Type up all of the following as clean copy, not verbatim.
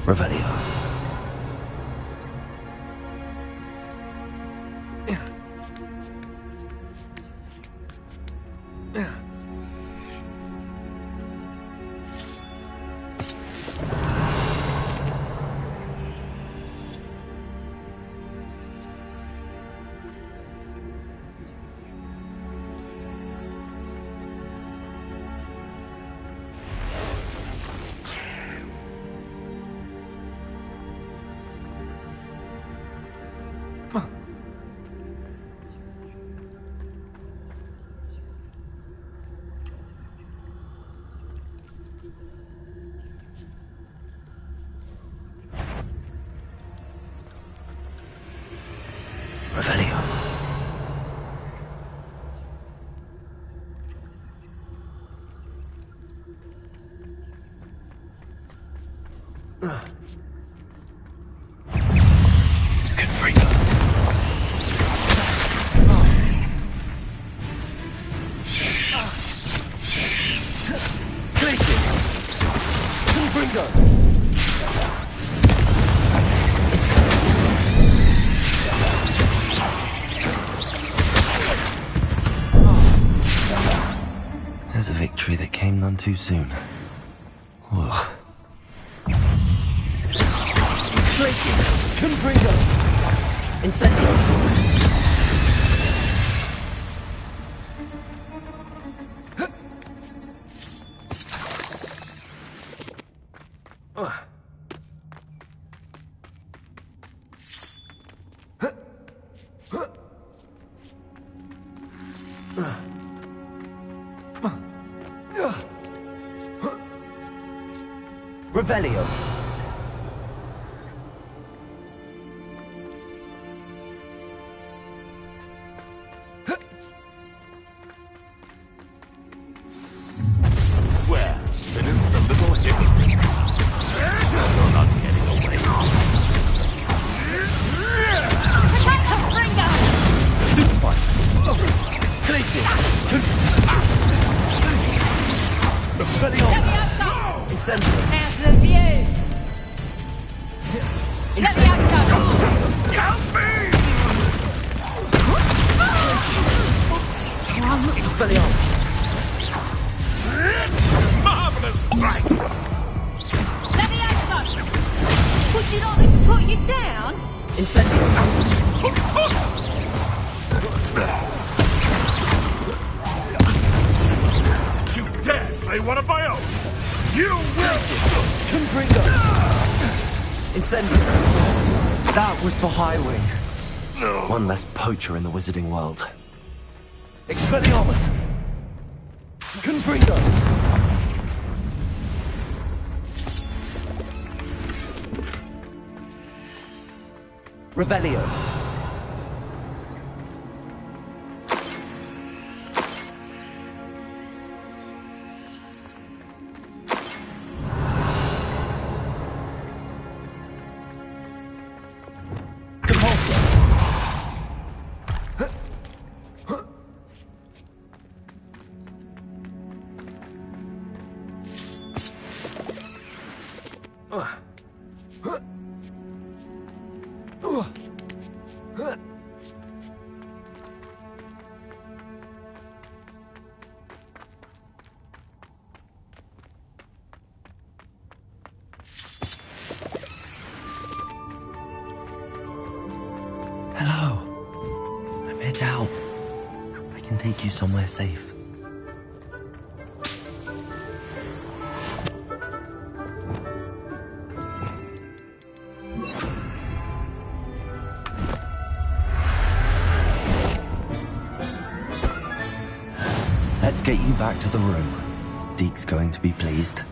Revelio. Revelio. Confringo. Places. Confringo. There's a victory that came none too soon. Ugh. Placing. Confringo. Incendio. Revelio. Where? Finished a little hit. You're not getting away. Protect the Fringo! Stupefy. Places. Revelio. Leviosa! Incendio. How's the view? Leviosa! Help me! Expelliarmus. Marvelous strike! Leviosa! Would you like me to put you down? Incendio. You dare slay one of my own! You will! Confringo. Incendio. That was for Highwing. No. One less poacher in the wizarding world. Expelliarmus. Confringo. Revelio. Hello. I'm here to help. I can take you somewhere safe. Let's get you back to the room. Deke's going to be pleased.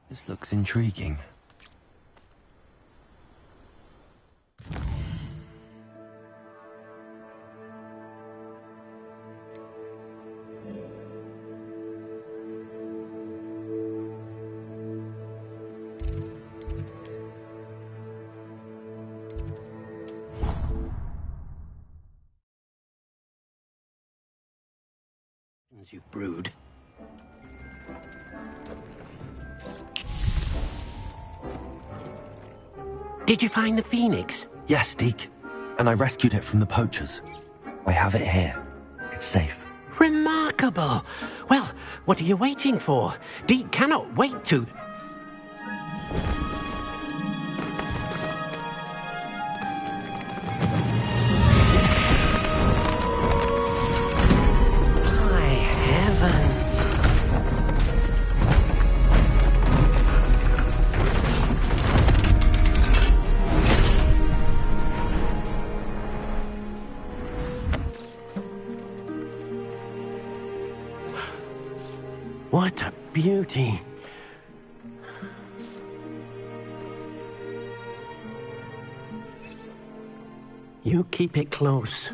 This looks intriguing. you've brewed. Did you find the phoenix? Yes, Deke. And I rescued it from the poachers. I have it here. It's safe. Remarkable! Well, what are you waiting for? Deke cannot wait to... My heavens! What a beauty! You keep it close.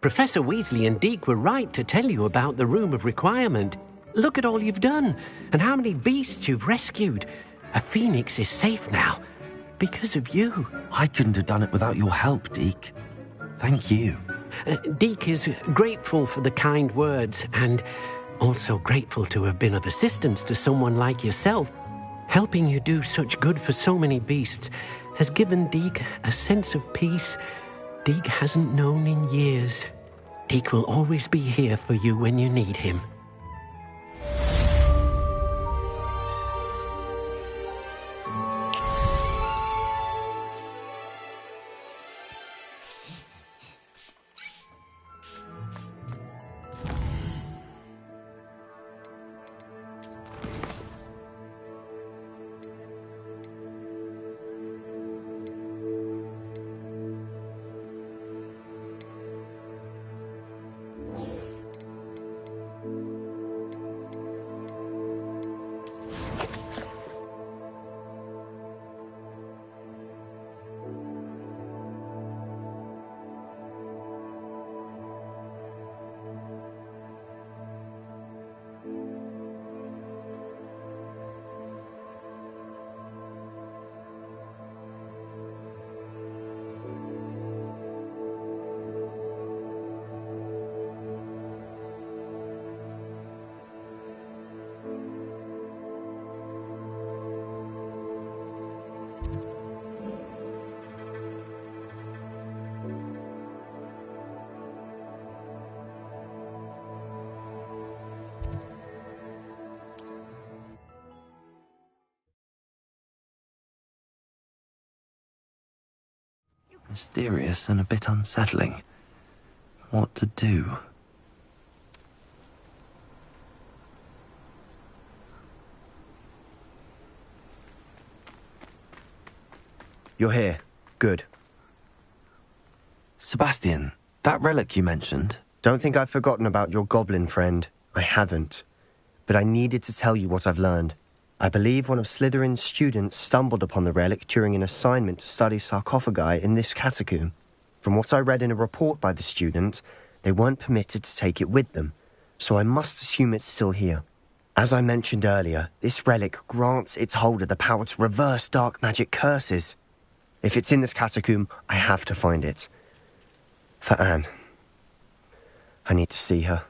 Professor Weasley and Deke were right to tell you about the Room of Requirement. Look at all you've done, and how many beasts you've rescued. A phoenix is safe now, because of you. I couldn't have done it without your help, Deke. Thank you. Deke is grateful for the kind words, and also grateful to have been of assistance to someone like yourself. Helping you do such good for so many beasts has given Deke a sense of peace Deke hasn't known in years. Deke will always be here for you when you need him. Mysterious and a bit unsettling. What to do? You're here. Good. Sebastian, that relic you mentioned. Don't think I've forgotten about your goblin friend. I haven't. But I needed to tell you what I've learned. I believe one of Slytherin's students stumbled upon the relic during an assignment to study sarcophagi in this catacomb. From what I read in a report by the student, they weren't permitted to take it with them, so I must assume it's still here. As I mentioned earlier, this relic grants its holder the power to reverse dark magic curses. If it's in this catacomb, I have to find it. For Anne. I need to see her.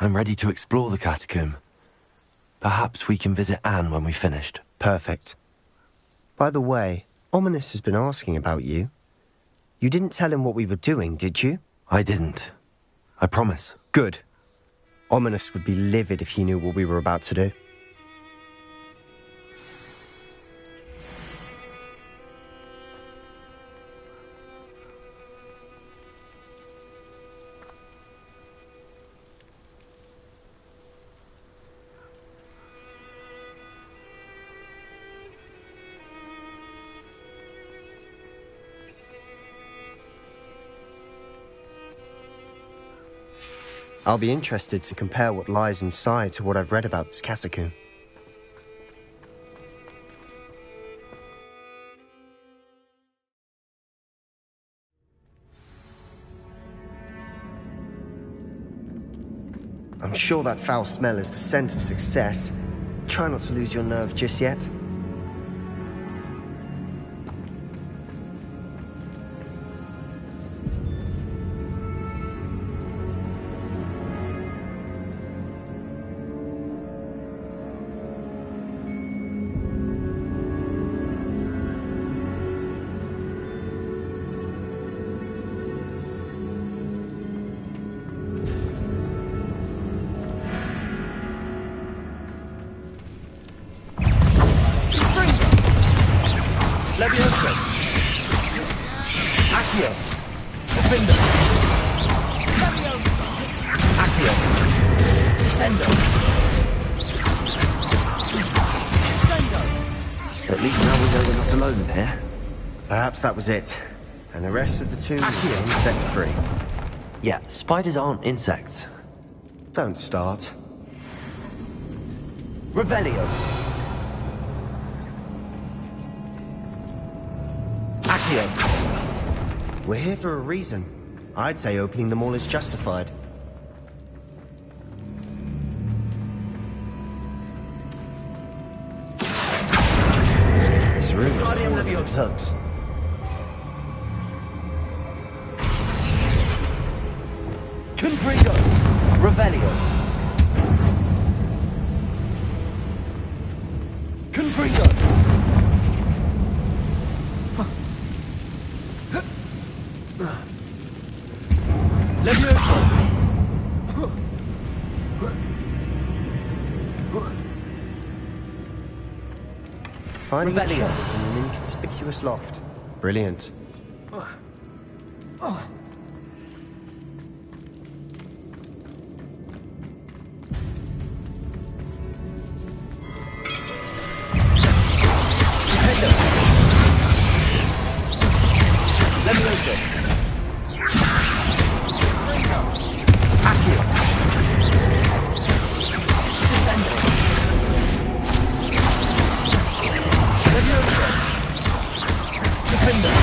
I'm ready to explore the catacomb. Perhaps we can visit Anne when we've finished. Perfect. By the way, Ominous has been asking about you. You didn't tell him what we were doing, did you? I didn't. I promise. Good. Ominous would be livid if he knew what we were about to do. I'll be interested to compare what lies inside to what I've read about this catacomb. I'm sure that foul smell is the scent of success. Try not to lose your nerve just yet. Levioso! Accio! Defendo! Accio! Descendo! At least now we know we're not alone in here. Perhaps that was it. And the rest of the tomb is insect-free. Yeah, spiders aren't insects. Don't start. Revelio! Accio! We're here for a reason. I'd say opening them all is justified. This room is full of thugs. Confringo! Revelio! Confringo! Levioso! Finding a Revelio. chest in an inconspicuous loft. Brilliant. Levioso! Accio! Descendo! Levioso! Defender!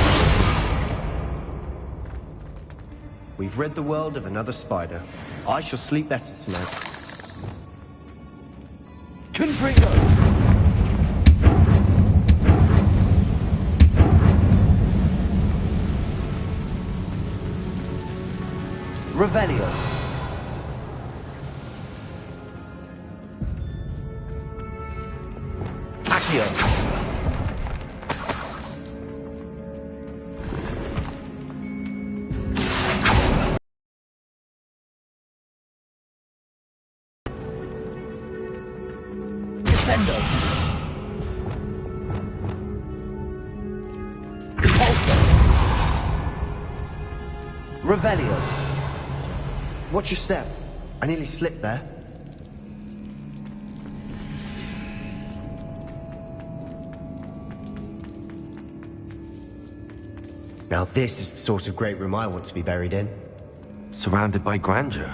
We've rid the world of another spider. I shall sleep better tonight. Confringo! Revelio! Accio! Descendo! Repulso! Revelio! Watch your step. I nearly slipped there. Now this is the sort of great room I want to be buried in. Surrounded by grandeur.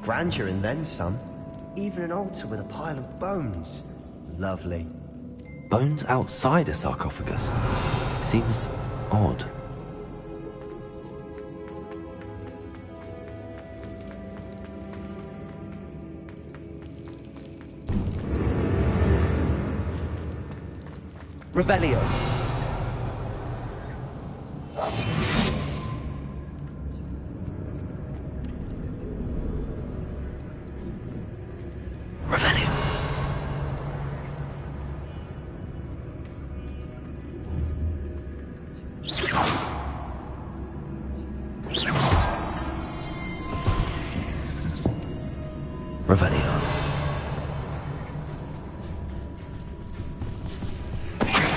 Grandeur and then some. Even an altar with a pile of bones. Lovely. Bones outside a sarcophagus. Seems odd. Revelio. Revelio. Revelio.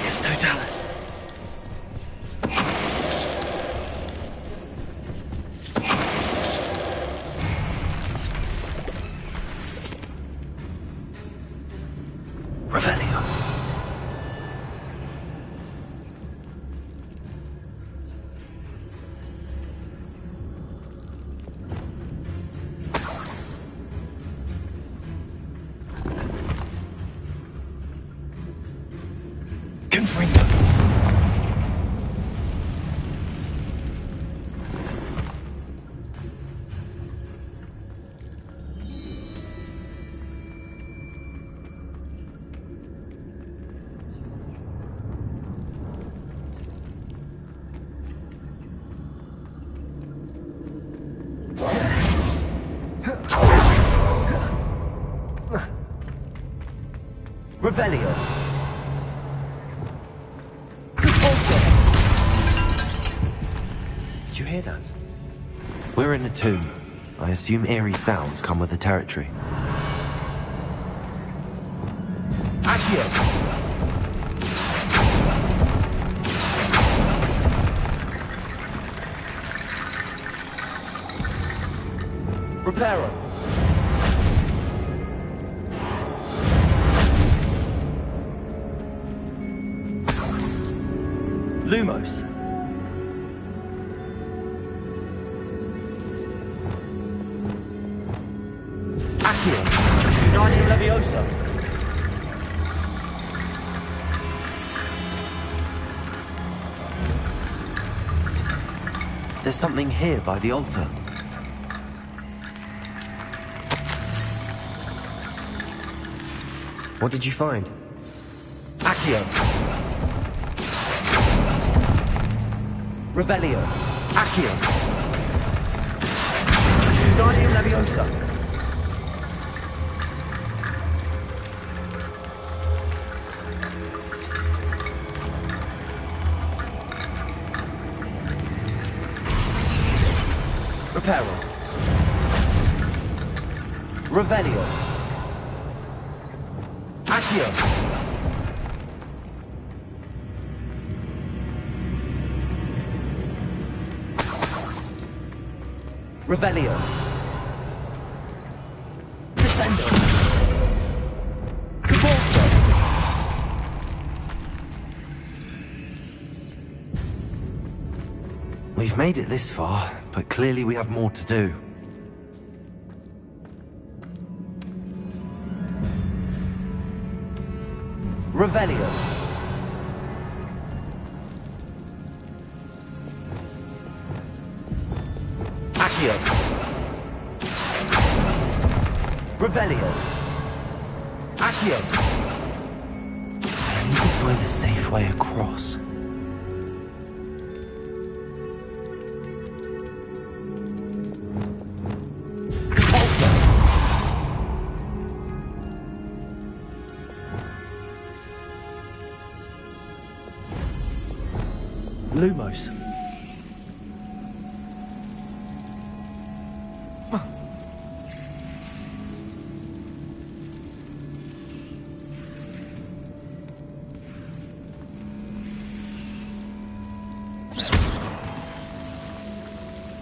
Yes, no Dallas. Revelio. Revelio. Did you hear that? We're in a tomb. I assume eerie sounds come with the territory. Accio! Reparo! Lumos! Accio! Guardian Leviosa! There's something here by the altar. What did you find? Accio! Revelio! Accio! Guardian Leviosa! Reparo. Revelio. Accio. Revelio. Descendo. Cavolso. We've made it this far, but clearly we have more to do. Revelio. Accio. Revelio. Accio. I need to find a safe way across. Lumos.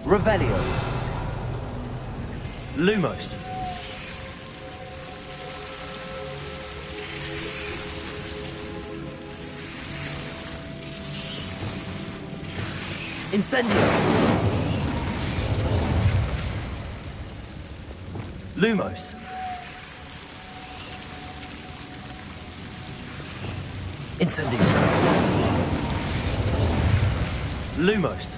Revelio. Lumos. Incendio! Lumos. Incendio! Lumos.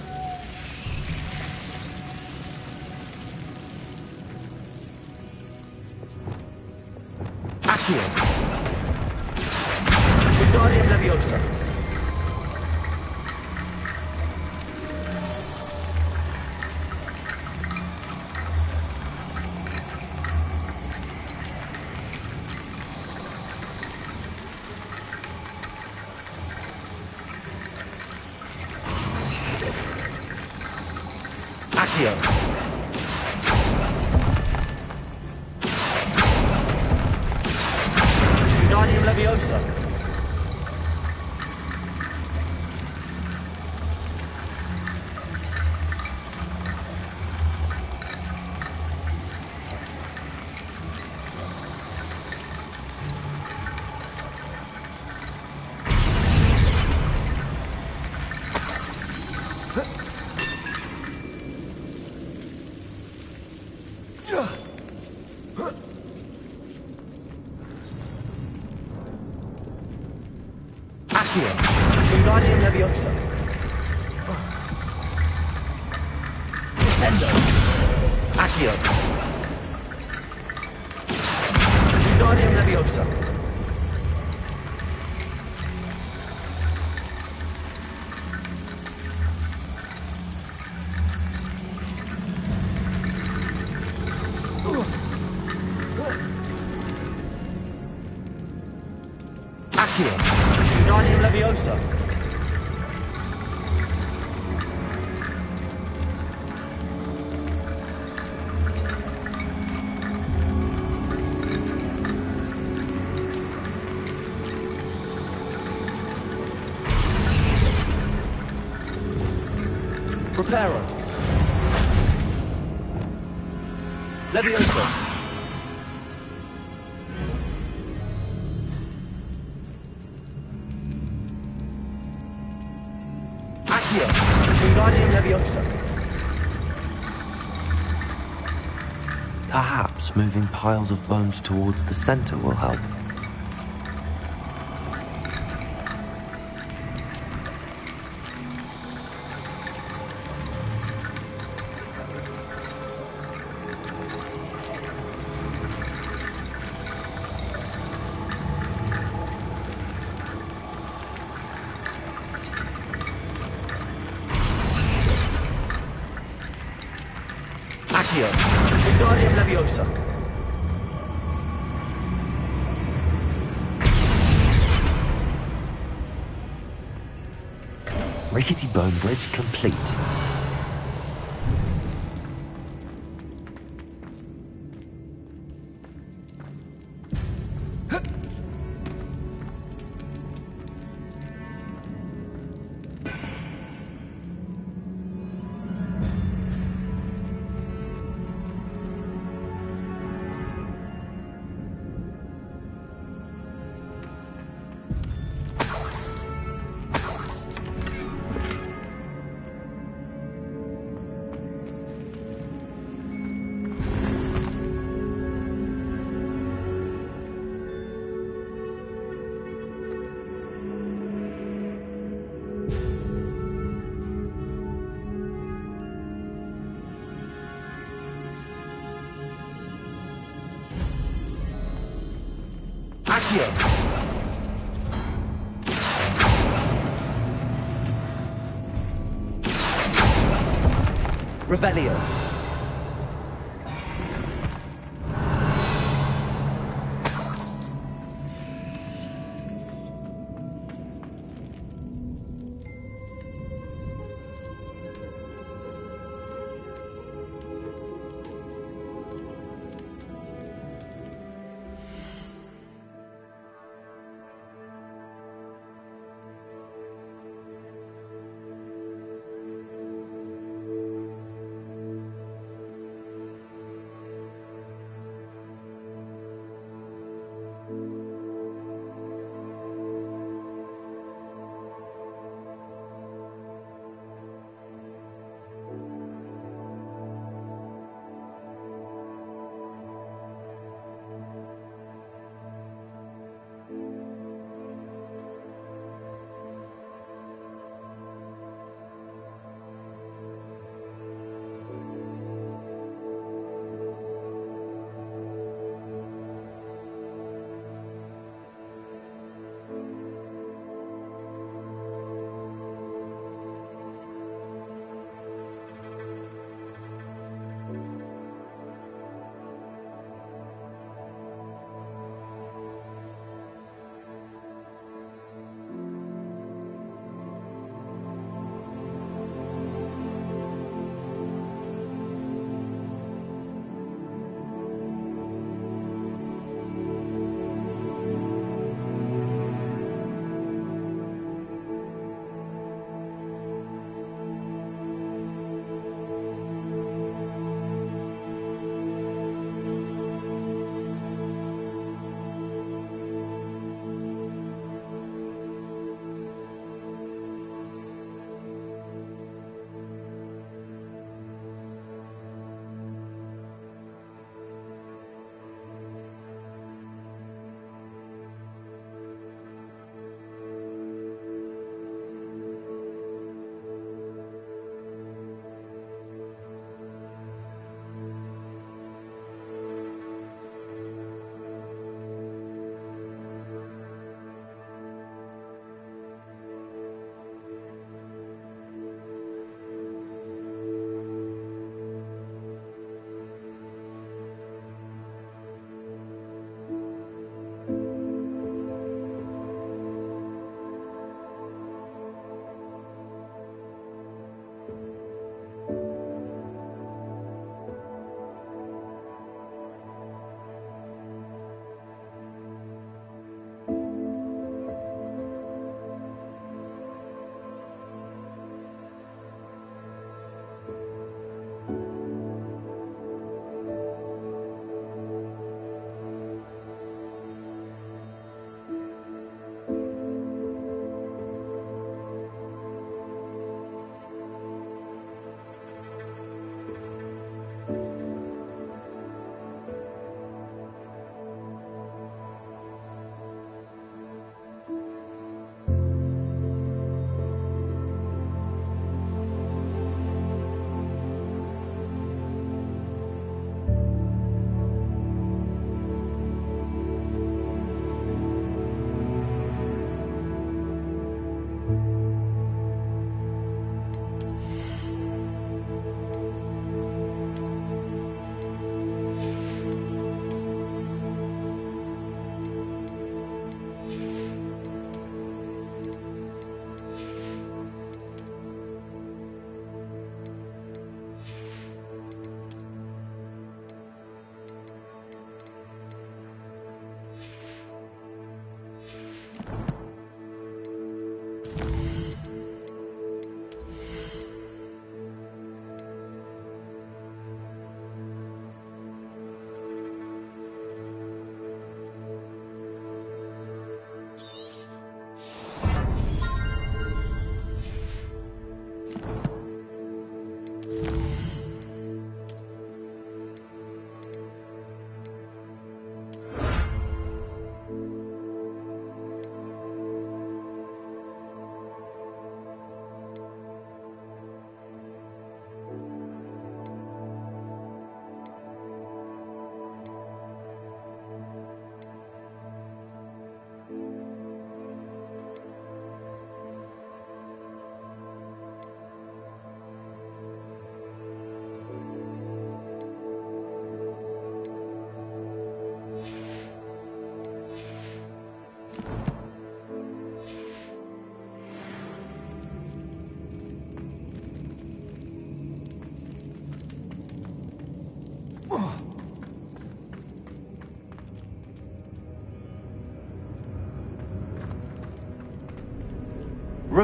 Accio! Guardian Leviosa! Accio. Guardian Leviosa. Accio. Guardian Leviosa. Descendo. Accio. Guardian Leviosa. Reparo. Leviosa. Accio. Wingardium Leviosa. Perhaps moving piles of bones towards the center will help. Accio. Wingardium Leviosa. Rickety bone bridge complete. Accio. Revelio.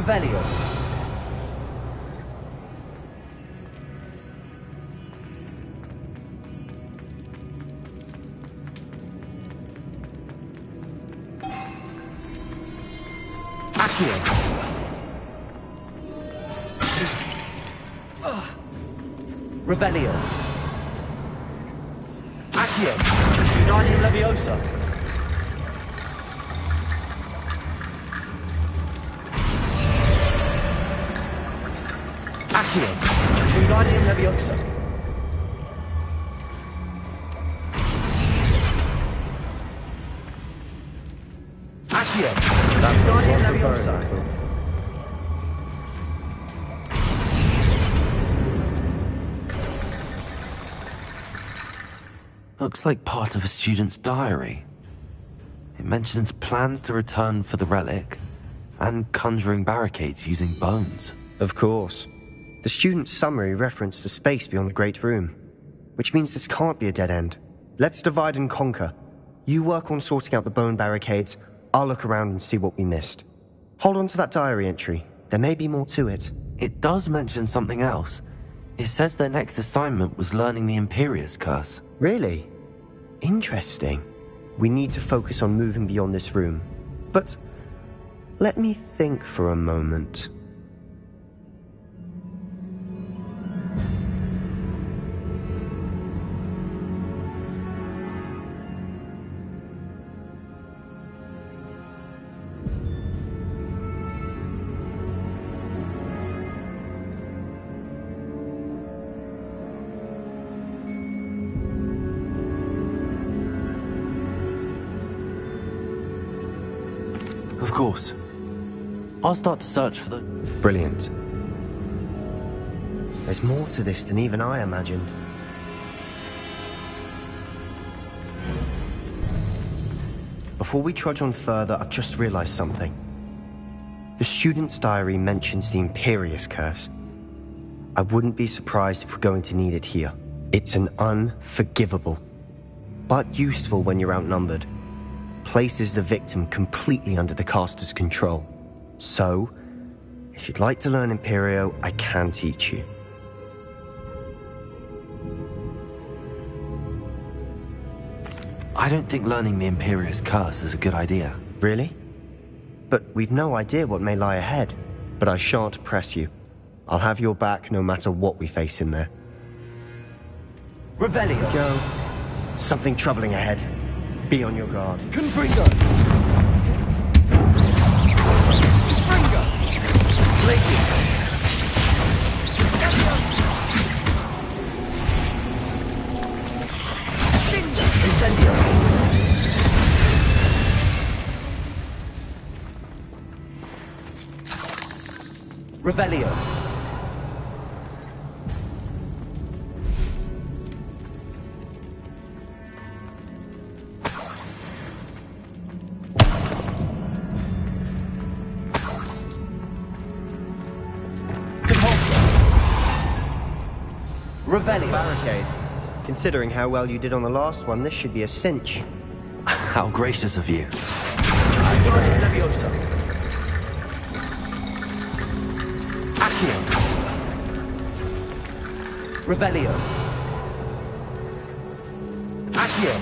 Revelio. Accio. Revelio. Accio. Uniting Leviosa. Accio. Uniting Leviosa. Accio. That's what Guardian was a Leviosa. burn battle. Looks like part of a student's diary. It mentions plans to return for the relic and conjuring barricades using bones. Of course. The student's summary referenced a space beyond the Great Room, which means this can't be a dead end. Let's divide and conquer. You work on sorting out the bone barricades, I'll look around and see what we missed. Hold on to that diary entry. There may be more to it. It does mention something else. It says their next assignment was learning the Imperius Curse. Really? Interesting. We need to focus on moving beyond this room. But let me think for a moment. Of course. I'll start to search for the... Brilliant. There's more to this than even I imagined. Before we trudge on further, I've just realized something. The student's diary mentions the Imperius Curse. I wouldn't be surprised if we're going to need it here. It's an unforgivable, but useful when you're outnumbered. Places the victim completely under the caster's control. So, if you'd like to learn Imperio, I can teach you. I don't think learning the Imperius Curse is a good idea. Really? But we've no idea what may lie ahead. But I shan't press you. I'll have your back no matter what we face in there. Revelio. Go. Something troubling ahead. Be on your guard. Confringo. Confringo. Glacius. Incendio. Revelio. Revelio. Barricade. Considering how well you did on the last one, this should be a cinch. How gracious of you. Leviosa. Accio. Revelio. Accio.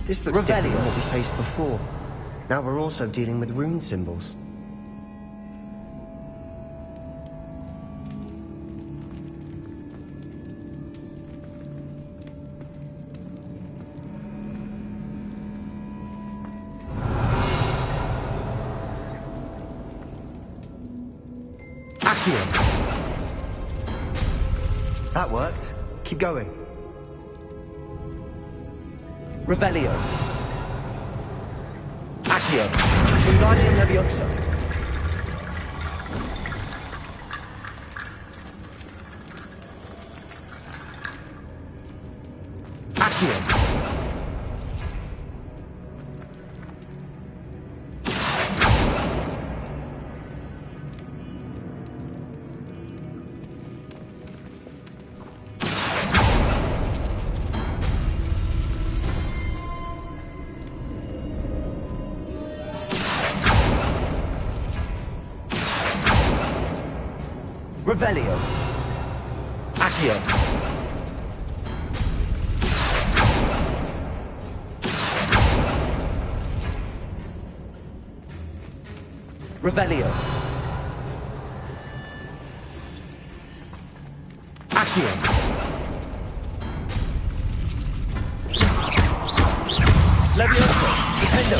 This looks different Revelio. than what we faced before. Now we're also dealing with rune symbols. Accio. That worked. Keep going. Revelio. Accio. Wingardium Leviosa. Accio. Revelio. Accio. Revelio. Accio. Levioso. Defendo.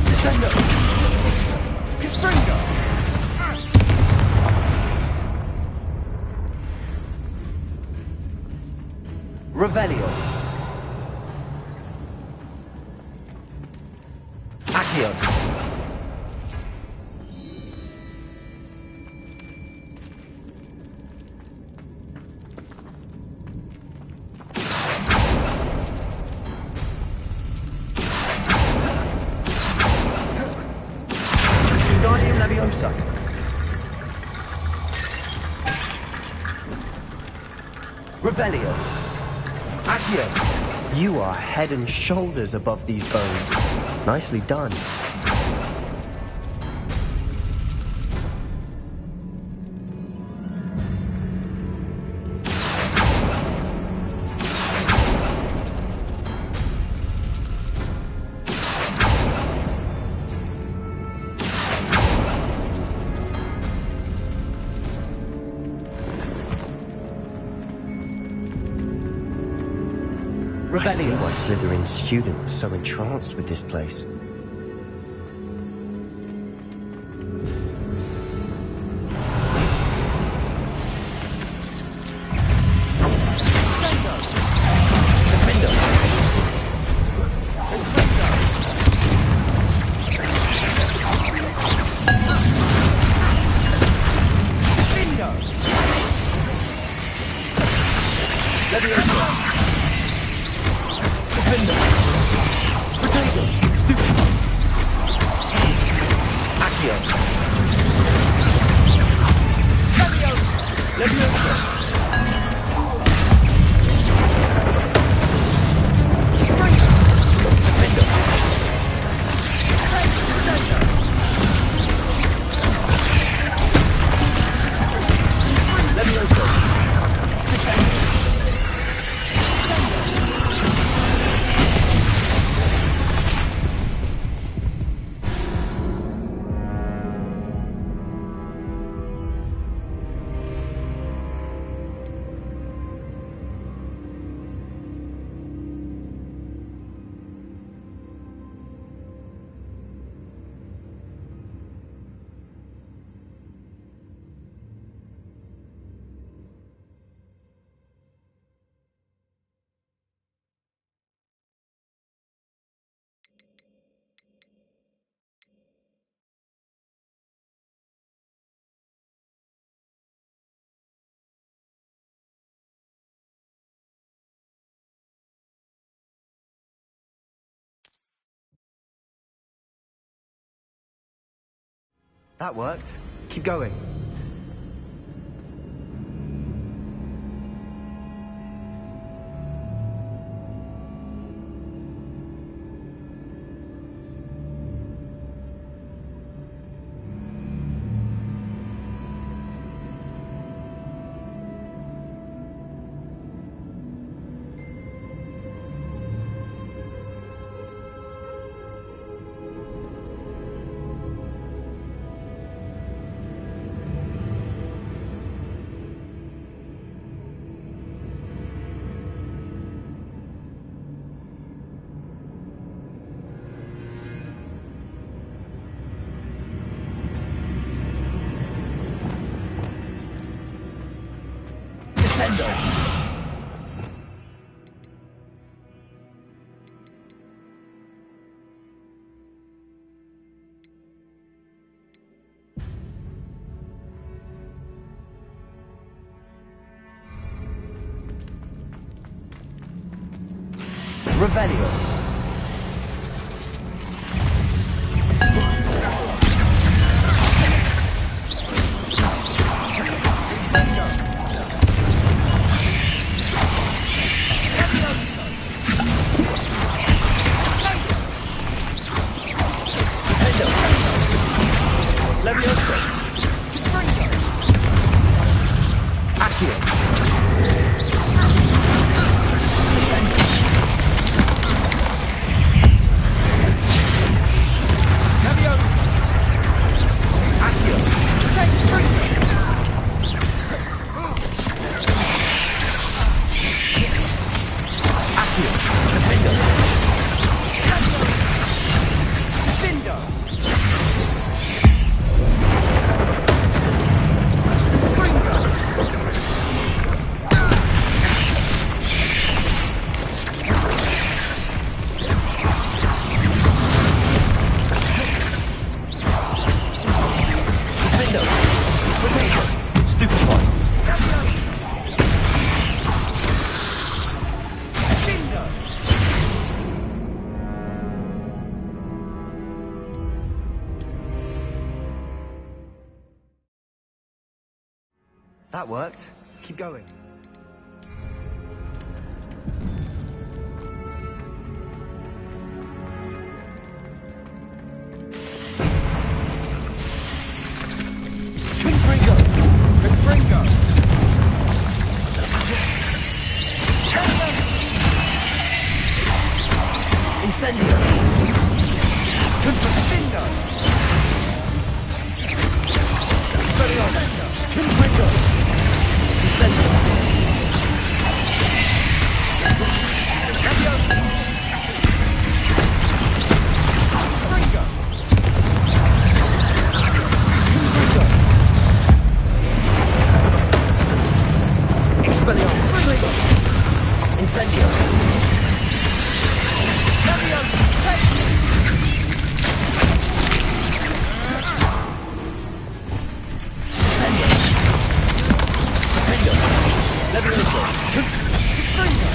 Descendo. Constringo. Revelio. Accio. Wingardium Leviosa. Revelio. Accio. You are head and shoulders above these bones. Nicely done. I see why Slytherin's student was so entranced with this place. That worked. Keep going. Descendo. Revelio. Accio. Descendo. Leviosa. Accio. Accio. Defendo. Defendo. That worked. Keep going. Confringo! Confringo! Incendio! Confringo! Expelliarmus! Confringo! Incendio! Leviosa! Confringo! Confringo! Expelliarmus! Incendio! Leviosa! Incendio! Defendo! Leviosa! Confringo!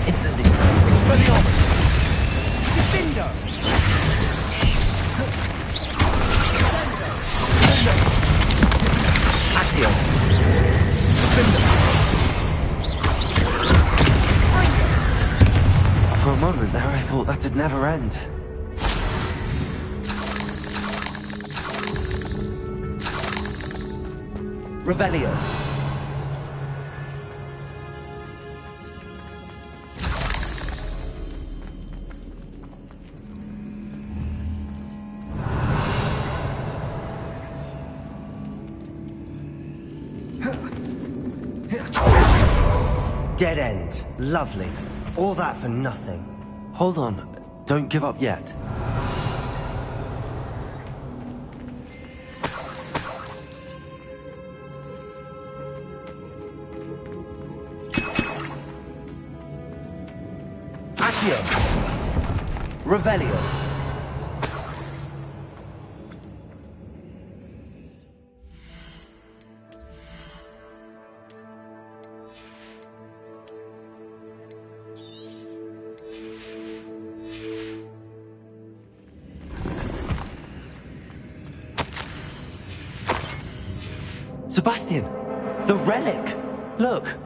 Incendio! Expelliarmus! Defendo! Defendo! Accio! Defendo! For a moment there, I thought that'd never end. Revelio. Dead end. Lovely. All that for nothing. Hold on, don't give up yet. Accio. Revelio. Sebastian! The relic! Look!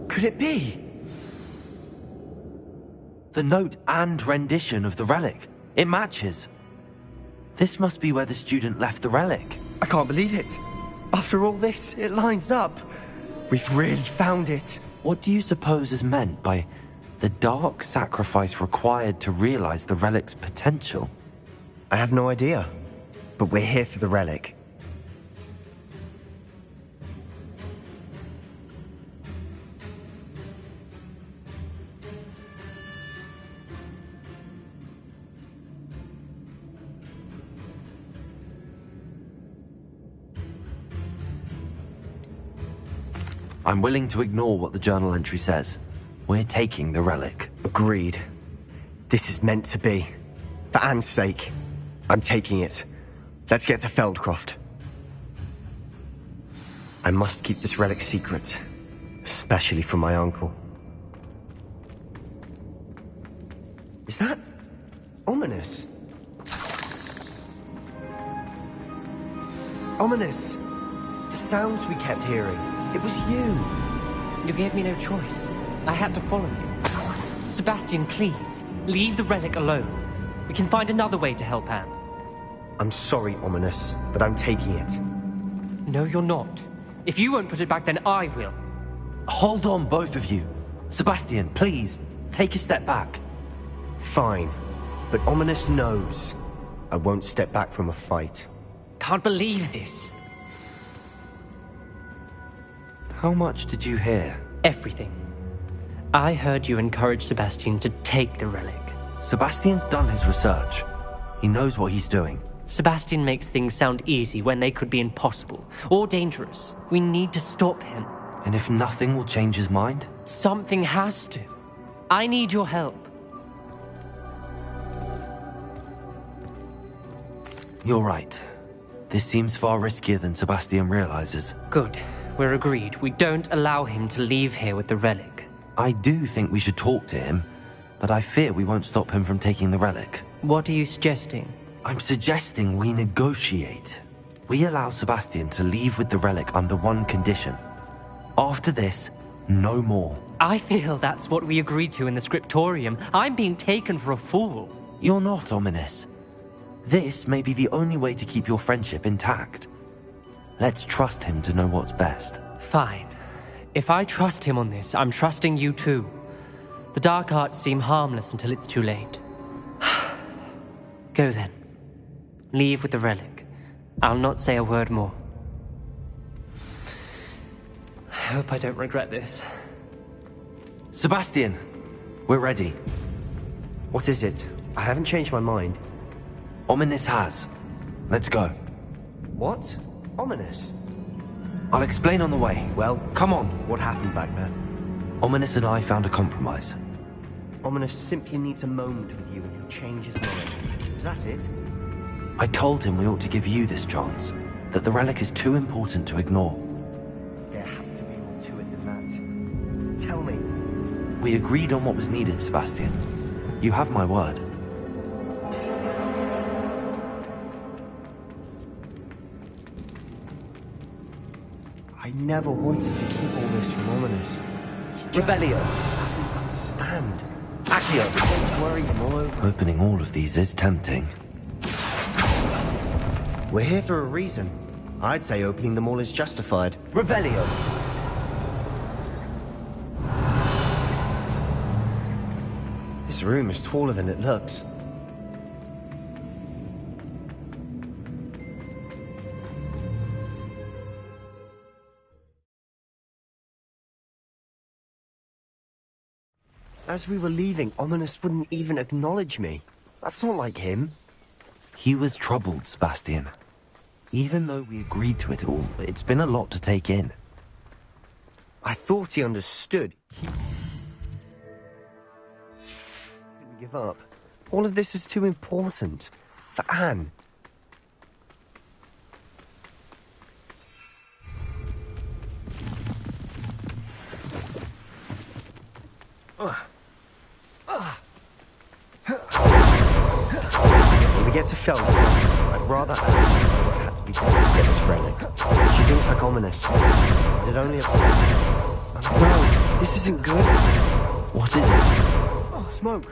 Could it be? The note and rendition of the relic. It matches. This must be where the student left the relic. I can't believe it. After all this, it lines up. We've really found it. What do you suppose is meant by the dark sacrifice required to realize the relic's potential? I have no idea. But we're here for the relic. I'm willing to ignore what the journal entry says. We're taking the relic. Agreed. This is meant to be. For Anne's sake. I'm taking it. Let's get to Feldcroft. I must keep this relic secret. Especially from my uncle. Is that ominous? Ominous! The sounds we kept hearing. It was you. You gave me no choice. I had to follow you. Sebastian, please, leave the relic alone. We can find another way to help Anne. I'm sorry, Ominous, but I'm taking it. No, you're not. If you won't put it back, then I will. Hold on, both of you. Sebastian, please, take a step back. Fine. But Ominous knows I won't step back from a fight. Can't believe this. How much did you hear? Everything. I heard you encourage Sebastian to take the relic. Sebastian's done his research. He knows what he's doing. Sebastian makes things sound easy when they could be impossible or dangerous. We need to stop him. And if nothing will change his mind? Something has to. I need your help. You're right. This seems far riskier than Sebastian realizes. Good. We're agreed. We don't allow him to leave here with the relic. I do think we should talk to him, but I fear we won't stop him from taking the relic. What are you suggesting? I'm suggesting we negotiate. We allow Sebastian to leave with the relic under one condition. After this, no more. I feel that's what we agreed to in the scriptorium. I'm being taken for a fool. You're not, Ominous. This may be the only way to keep your friendship intact. Let's trust him to know what's best. Fine. If I trust him on this, I'm trusting you too. The dark arts seem harmless until it's too late. Go then. Leave with the relic. I'll not say a word more. I hope I don't regret this. Sebastian, we're ready. What is it? I haven't changed my mind. Ominous has. Let's go. What? Ominous? I'll explain on the way. Well, Come on. what happened back there? Ominous and I found a compromise. Ominous simply needs a moment with you and he'll change his mind. Is that it? I told him we ought to give you this chance, that the relic is too important to ignore. There has to be more to it than that. Tell me. We agreed on what was needed, Sebastian. You have my word. I never wanted to keep all this from Ominous. He Revelio. doesn't understand. Accio. It's worrying him all over. Opening all of these is tempting. We're here for a reason. I'd say opening them all is justified. Revelio. This room is taller than it looks. As we were leaving, Ominous wouldn't even acknowledge me. That's not like him. He was troubled, Sebastian. Even though we agreed to it all, it's been a lot to take in. I thought he understood. He couldn't give up. All of this is too important. For Anne. When we get to Felton, I'd rather Anne know what had to be done to get this relic. She thinks like Ominous. It only upsets me. No, this isn't good. What is it? Oh, smoke.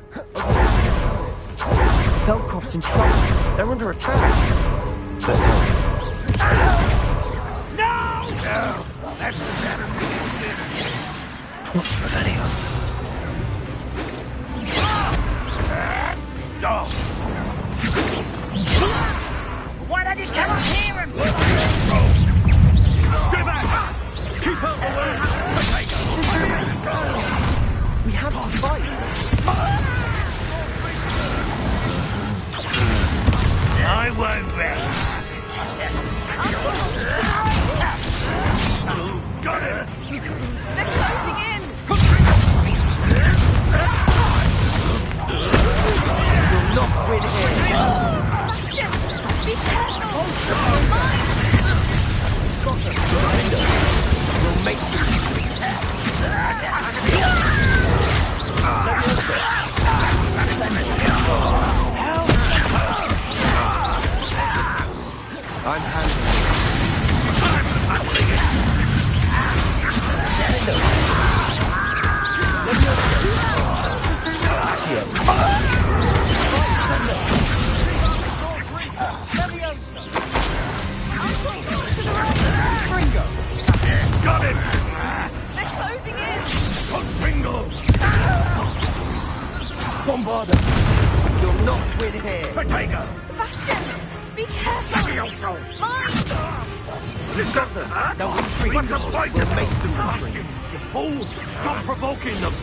Feldcroft's in trouble. They're under attack. Let's hurry. What's Revelio? Why don't you come up here and... Stay back! Keep out the way! We have to fight. I won't rest. Got it! They're closing in! father. You'll not win here. Potato! Sebastian! Be careful! Mafioso! Mine! You've got them, huh? Now we free What's the them. point We'll of make them Sebastian, retreat. you fool! Stop provoking them!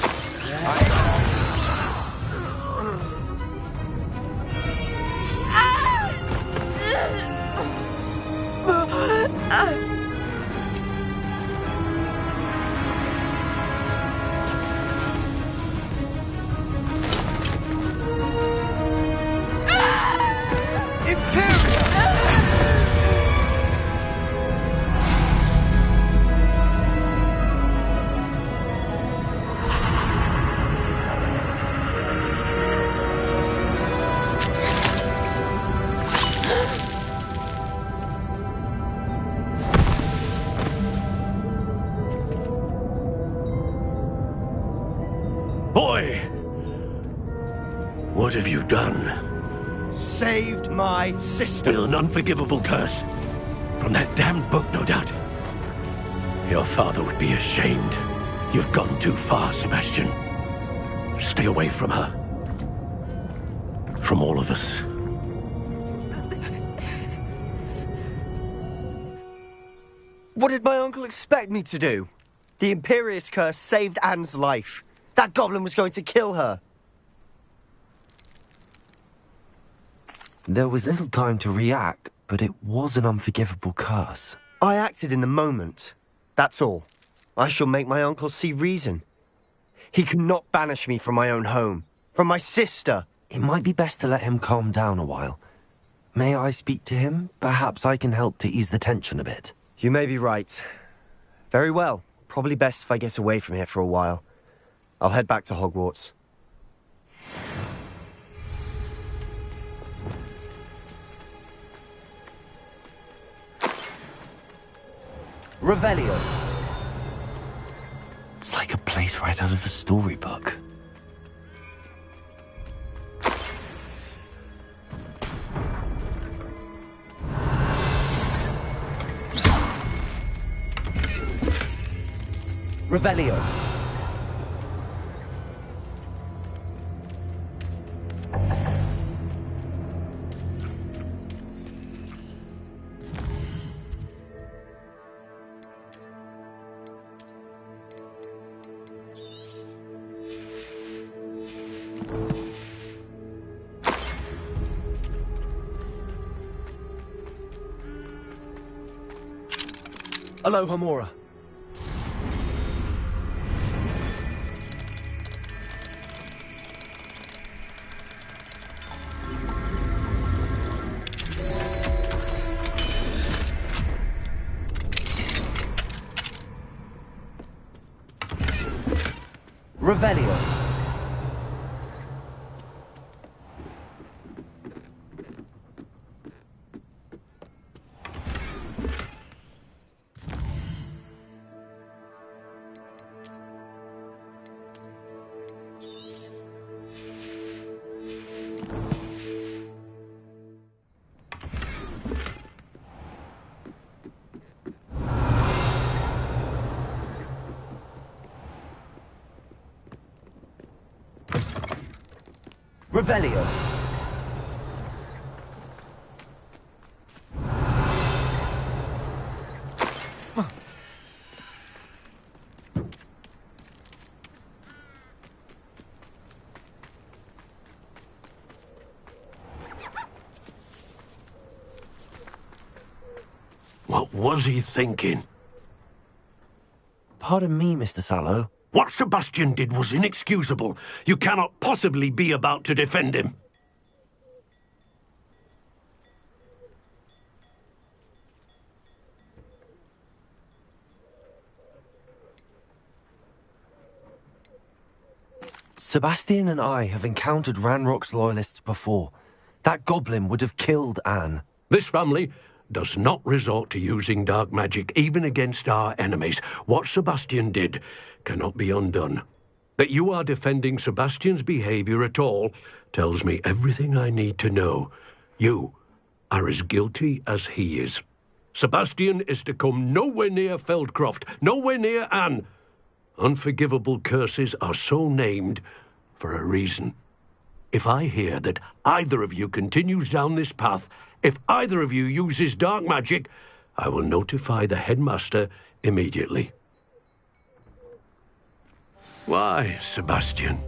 Boy! What have you done? Saved my sister. With an unforgivable curse. From that damned book, no doubt. Your father would be ashamed. You've gone too far, Sebastian. Stay away from her. From all of us. What did my uncle expect me to do? The Imperious curse saved Anne's life. That goblin was going to kill her. There was little time to react, but it was an unforgivable curse. I acted in the moment. That's all. I shall make my uncle see reason. He cannot banish me from my own home, from my sister. It might be best to let him calm down a while. May I speak to him? Perhaps I can help to ease the tension a bit. You may be right. Very well. Probably best if I get away from here for a while. I'll head back to Hogwarts. Revelio. It's like a place right out of a storybook. Revelio. Aloha, Mora. Revelio. Revelio. What was he thinking? Pardon me, Mr. Sallow. What Sebastian did was inexcusable. You cannot possibly be about to defend him. Sebastian and I have encountered Ranrock's loyalists before. That goblin would have killed Anne. This family does not resort to using dark magic, even against our enemies. What Sebastian did cannot be undone. That you are defending Sebastian's behavior at all tells me everything I need to know. You are as guilty as he is. Sebastian is to come nowhere near Feldcroft, nowhere near Anne. Unforgivable curses are so named for a reason. If I hear that either of you continues down this path, if either of you uses dark magic, I will notify the headmaster immediately. Why, Sebastian?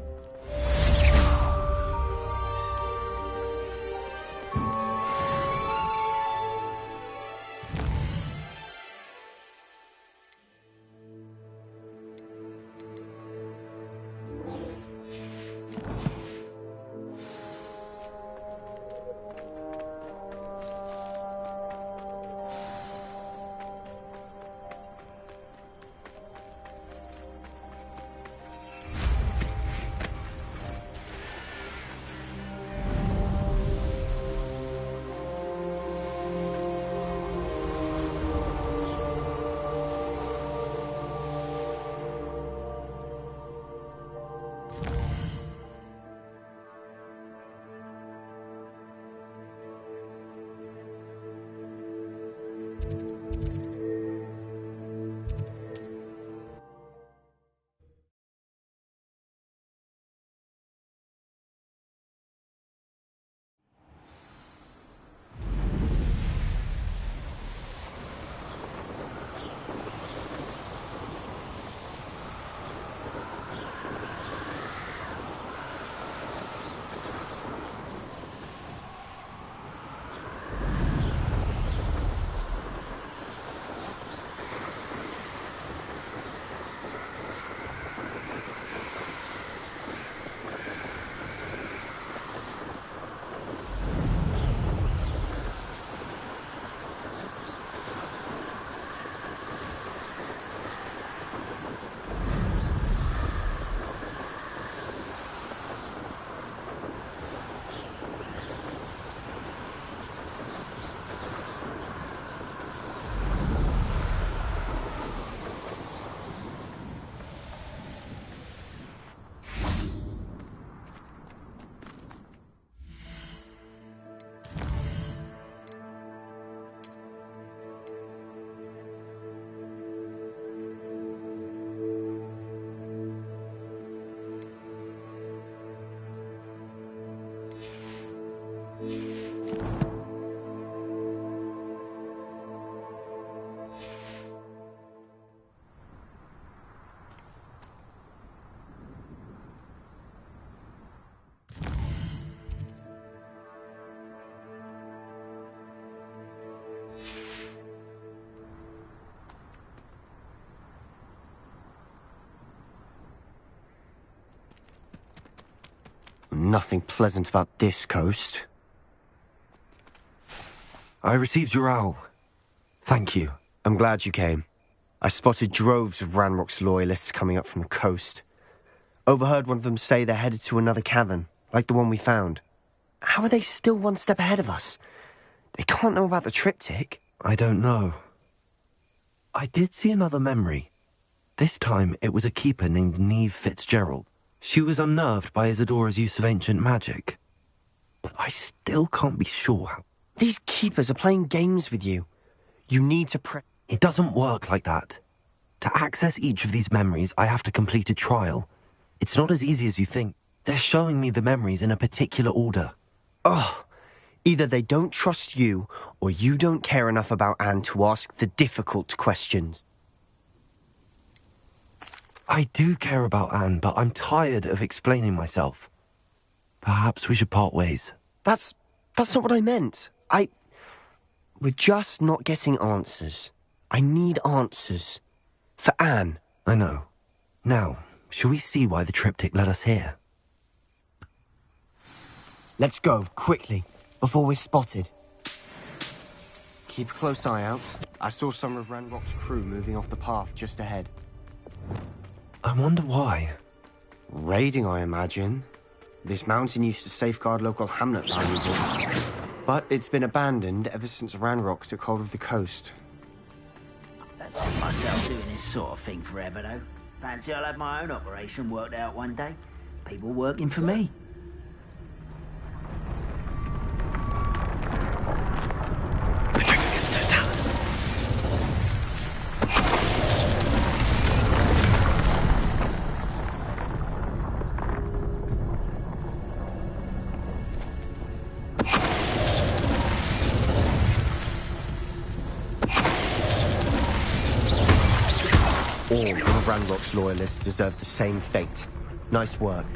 Nothing pleasant about this coast. I received your owl. Thank you. I'm glad you came. I spotted droves of Ranrock's loyalists coming up from the coast. Overheard one of them say they're headed to another cavern, like the one we found. How are they still one step ahead of us? They can't know about the triptych. I don't know. I did see another memory. This time it was a keeper named Neve Fitzgerald. She was unnerved by Isadora's use of ancient magic. But I still can't be sure how... These keepers are playing games with you. You need to It doesn't work like that. To access each of these memories, I have to complete a trial. It's not as easy as you think. They're showing me the memories in a particular order. Oh, either they don't trust you, or you don't care enough about Anne to ask the difficult questions. I do care about Anne, but I'm tired of explaining myself. Perhaps we should part ways. That's not what I meant. We're just not getting answers. I need answers. For Anne. I know. Now, shall we see why the triptych led us here? Let's go, quickly, before we're spotted. Keep a close eye out. I saw some of Ranrock's crew moving off the path just ahead. I wonder why. Raiding, I imagine. This mountain used to safeguard local hamlet valuables. But it's been abandoned ever since Ranrock took hold of the coast. I don't see myself doing this sort of thing forever, though. Fancy I'll have my own operation worked out one day. People working for me. The trigger is Totalis. All of Ranrock's loyalists deserve the same fate. Nice work.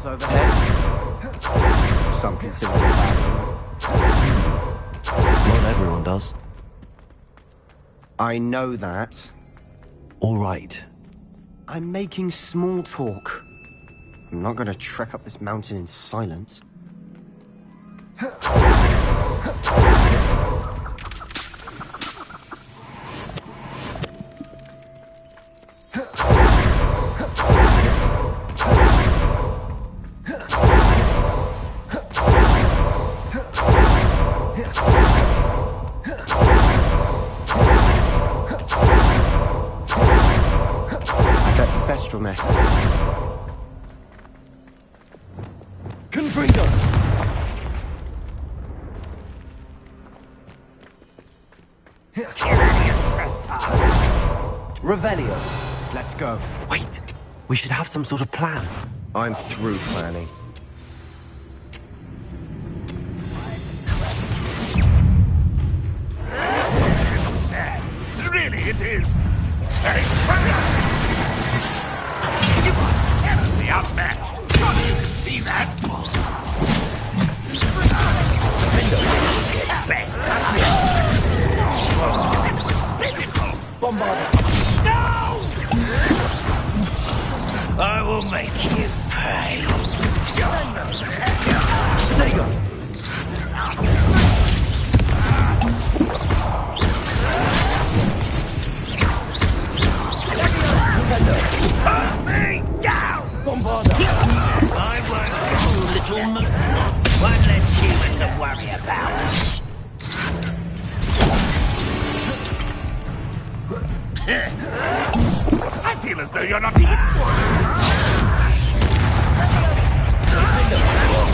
Overhead. Some consider it bad. Not everyone does. I know that. All right. I'm making small talk. I'm not going to trek up this mountain in silence. Nest. Confringo! Revelio. Let's go. Wait! We should have some sort of plan. I'm through planning. It's sad. Really, it is. You are terribly outmatched. Surely you can see that. Best. Physical. Bombard. No! I will make you pay. Stego! Put me down! Bombarda. I won't go, little man. One less human to worry about. I feel as though you're not even trying.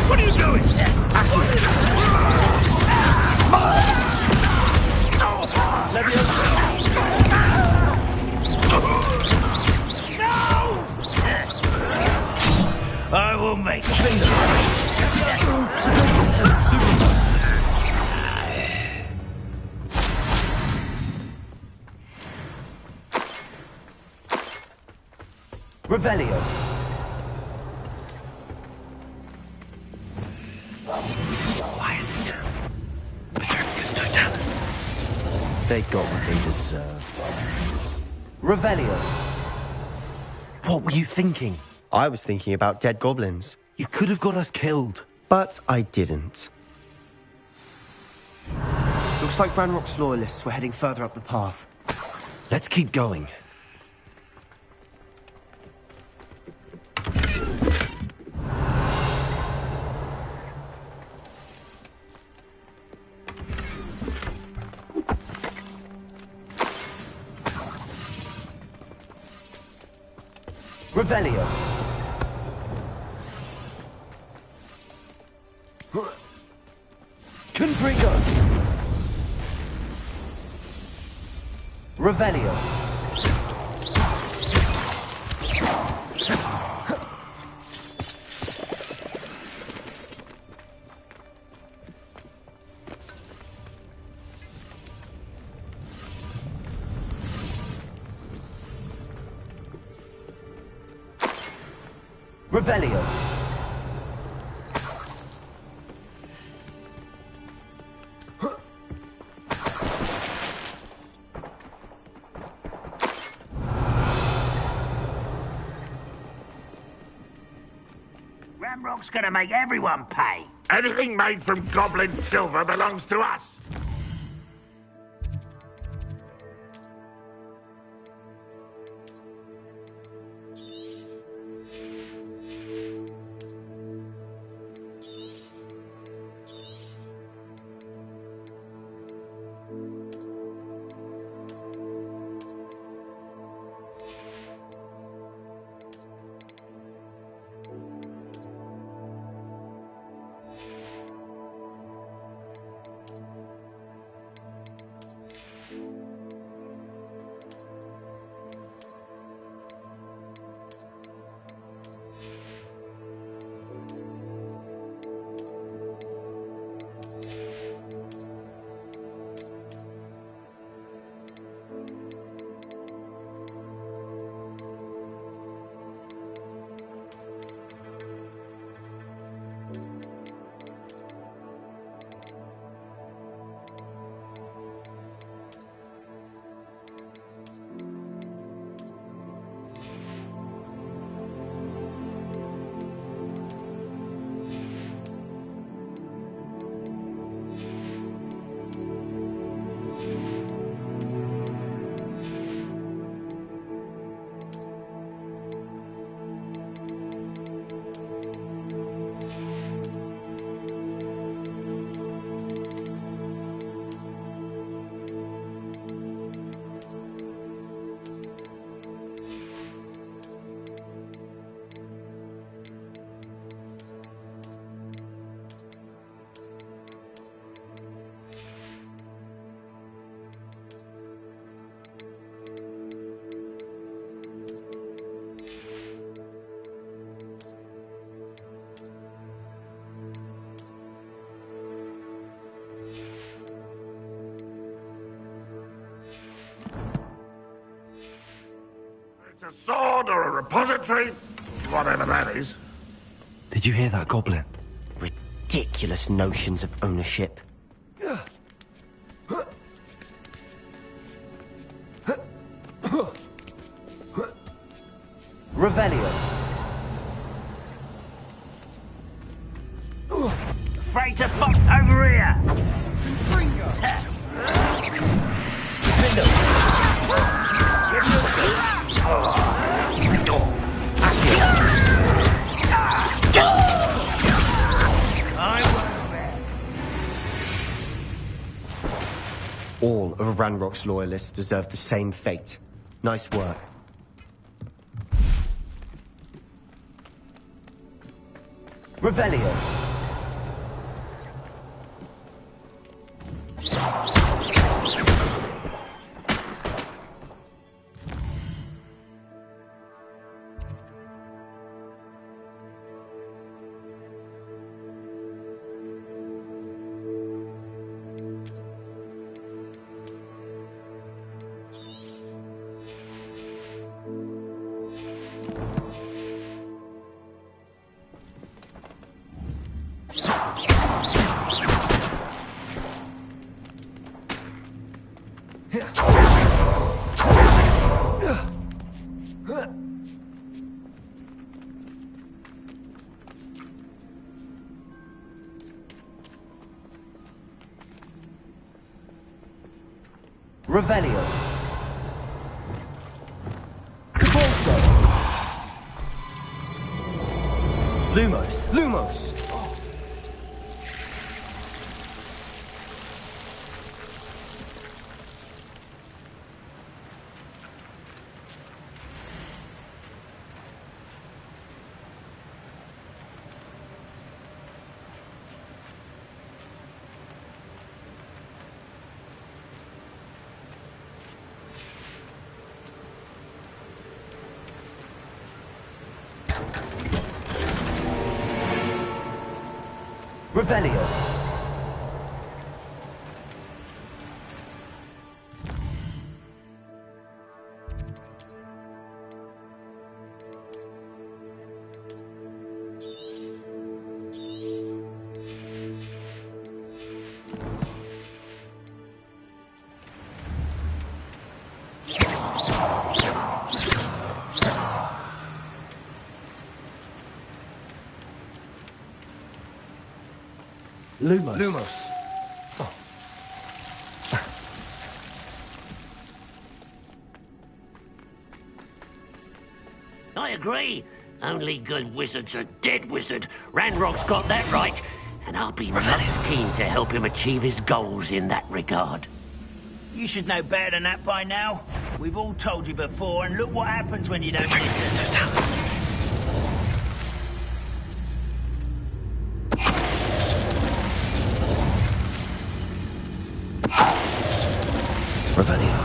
What are you doing? No! I will make Revelio. Quiet now. Paternicus Totalis. They got what they deserve. Revelio. What were you thinking? I was thinking about dead goblins, You could have got us killed. but I didn't. Looks like Ranrock's loyalists were heading further up the path. Let's keep going. Revelio. Confringo! Revelio. Revelio. Ramrock's gonna make everyone pay. Anything made from goblin silver belongs to us. It's a sword or a repository, whatever that is. Did you hear that, Goblin? Ridiculous notions of ownership. Revelio. Afraid to fuck over here! All of Ranrock's loyalists deserve the same fate. Nice work. Revelio. Revelio. Lumos! Lumos! Revelio. Lumos. Lumos. I agree. Only good wizard's a dead wizard. Ranrock's got that right. And I'll be much keen to help him achieve his goals in that regard. You should know better than that by now. We've all told you before, and look what happens when you don't listen. Revelio.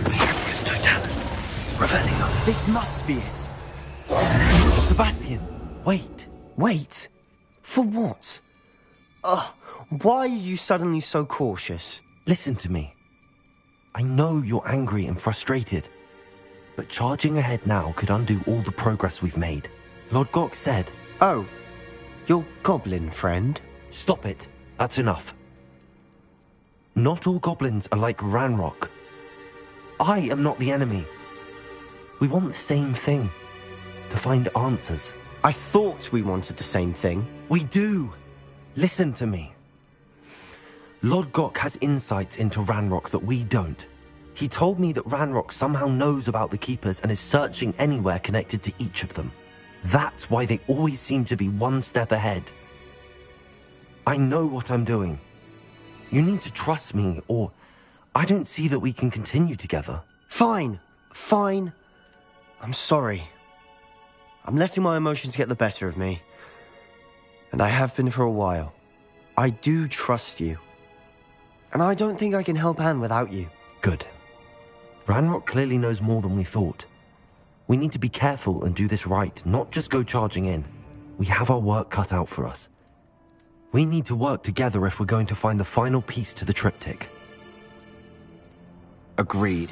Patricius Totalis. Revelio. This must be it. Sebastian, wait. Wait. For what? Why are you suddenly so cautious? Listen to me. I know you're angry and frustrated, but charging ahead now could undo all the progress we've made. Lord Gok said... Oh, your goblin friend? Stop it. That's enough. Not all goblins are like Ranrock. I am not the enemy. We want the same thing. To find answers. I thought we wanted the same thing. We do. Listen to me. Lord Gok has insights into Ranrock that we don't. He told me that Ranrock somehow knows about the Keepers and is searching anywhere connected to each of them. That's why they always seem to be one step ahead. I know what I'm doing. You need to trust me, or I don't see that we can continue together. Fine. Fine. I'm sorry. I'm letting my emotions get the better of me. And I have been for a while. I do trust you. And I don't think I can help Anne without you. Good. Ranrock clearly knows more than we thought. We need to be careful and do this right, not just go charging in. We have our work cut out for us. We need to work together if we're going to find the final piece to the triptych. Agreed.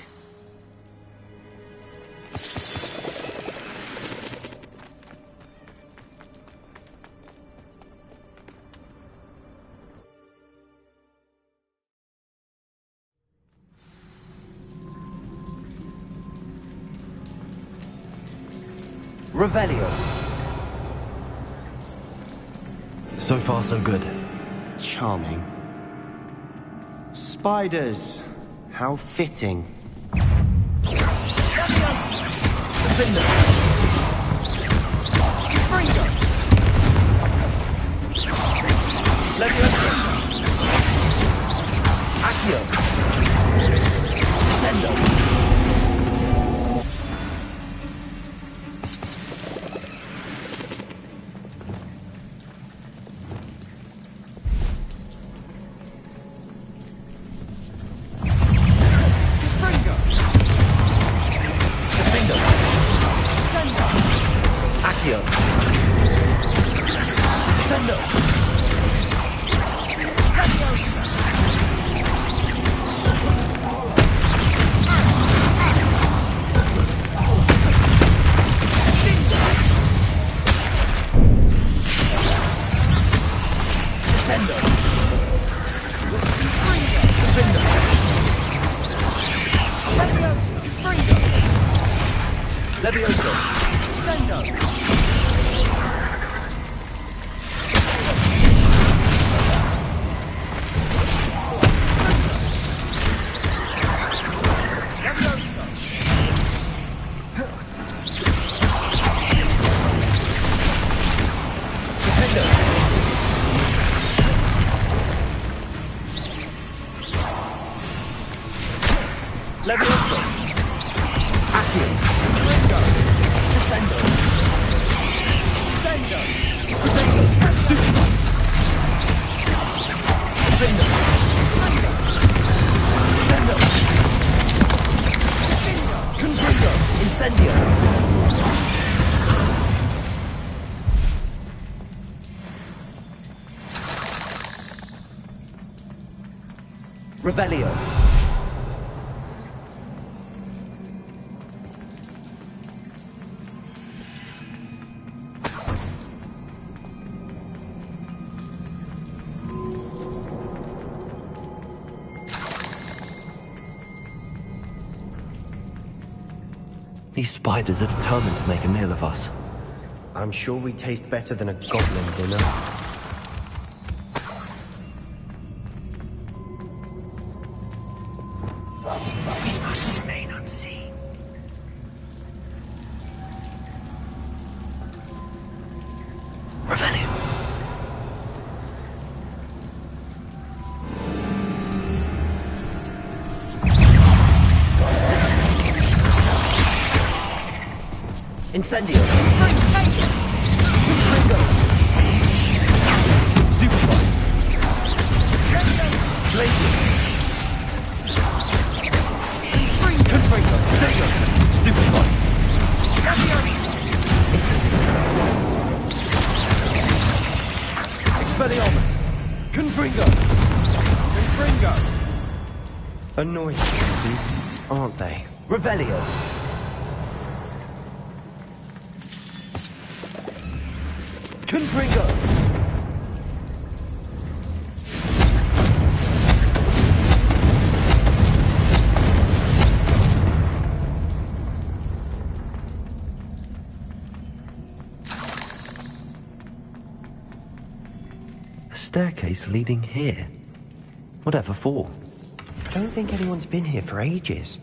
Revelio. So far, so good. Charming. Spiders. How fitting. Revelio. These spiders are determined to make a meal of us. I'm sure we taste better than a goblin dinner. We must remain unseen. Revelio. Incendio. Stupefy. Blazes. Confringo. Dagger. Stupefy. Expelliarmus. Confringo. Annoying beasts, aren't they? Revelio. Confringo. A staircase leading here. Whatever for? I don't think anyone's been here for ages.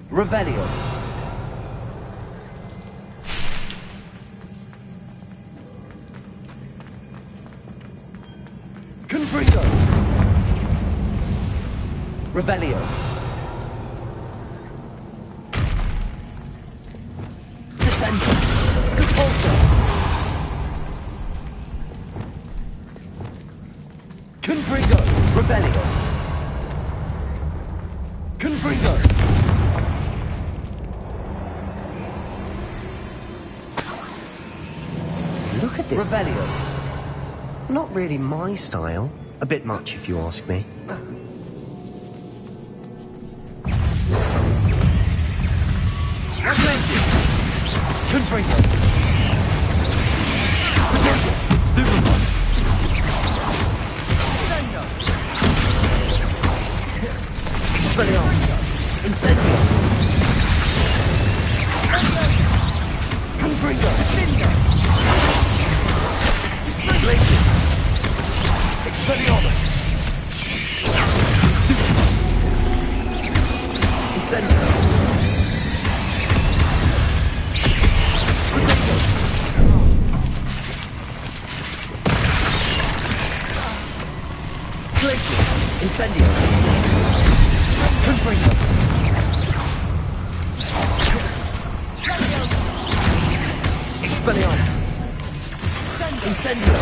Revelio. Confringo. Revelio. Descendo. Repulsor. Confringo. Revelio. Confringo. Look at this. Revelio. Not really my style. A bit much, if you ask me. Confringo. Stupefy. Expelliarmus. Incendio. Confringo. Blazes. Expelliarmus. Incendio. Blazes. Incendio. Confringo. Expelliarmus. Incendio.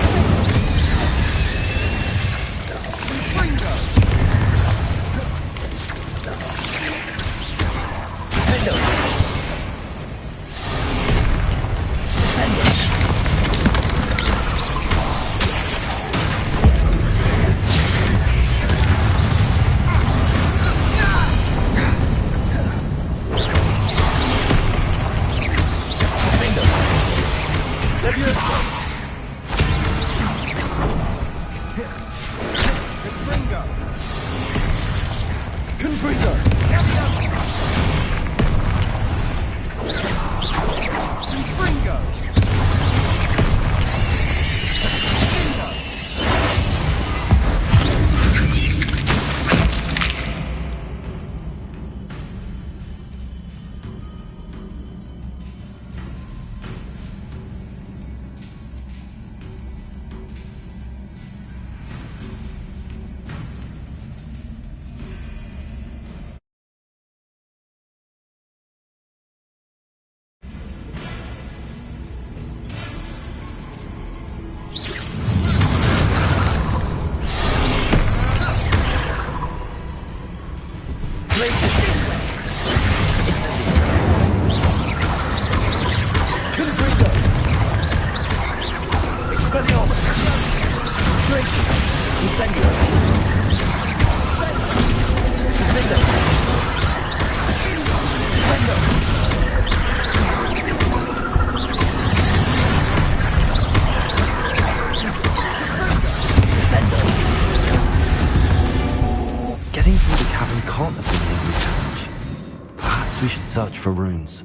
Perhaps we should search for runes.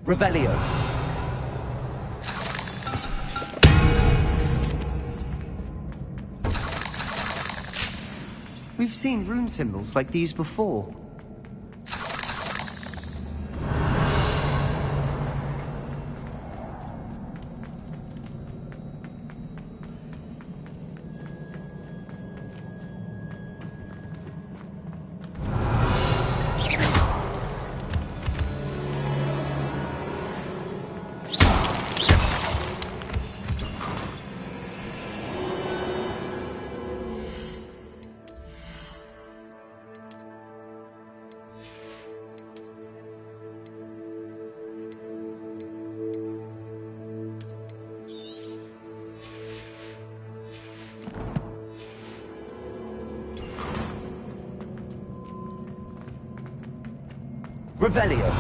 Revelio. We've seen rune symbols like these before. Revelio.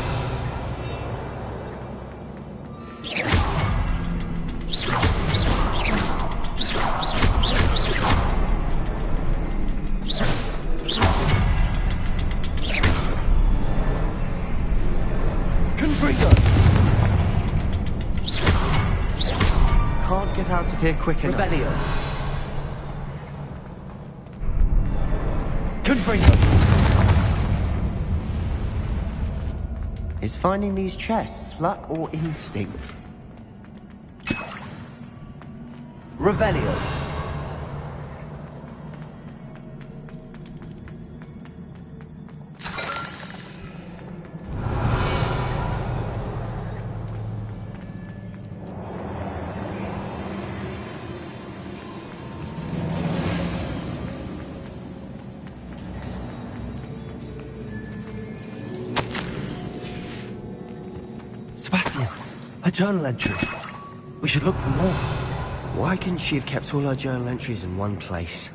Confringo. Can't get out of here quick enough. Revelio. Confringo. Is finding these chests luck or instinct? Revelio. Sebastian, a journal entry. We should look for more. Why couldn't she have kept all her journal entries in one place?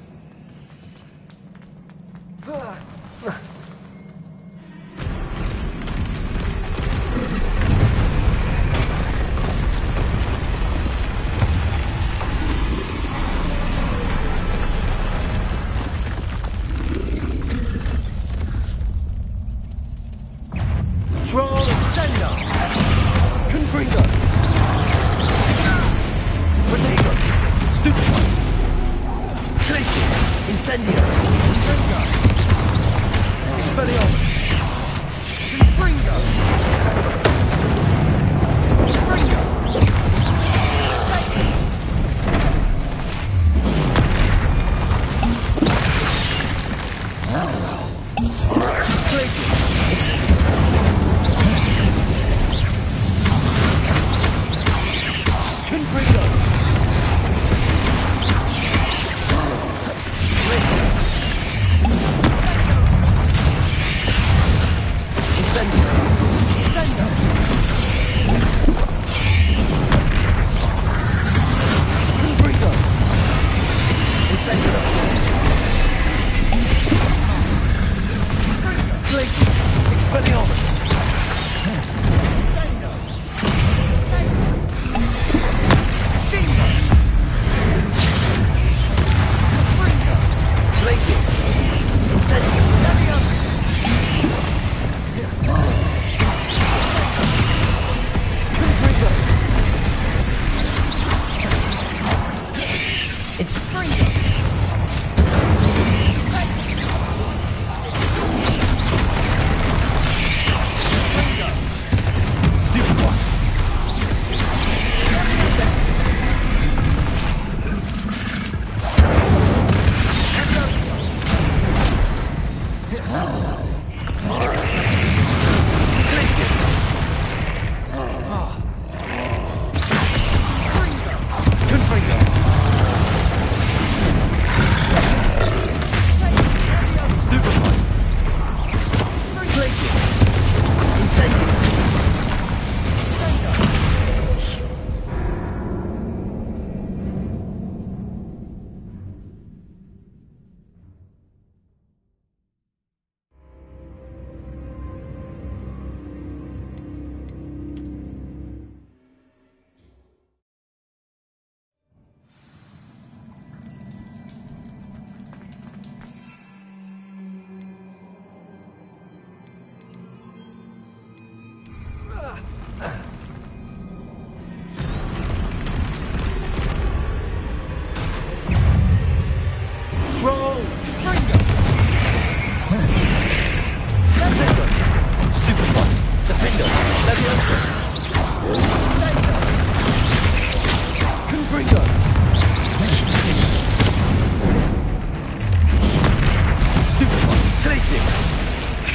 Places.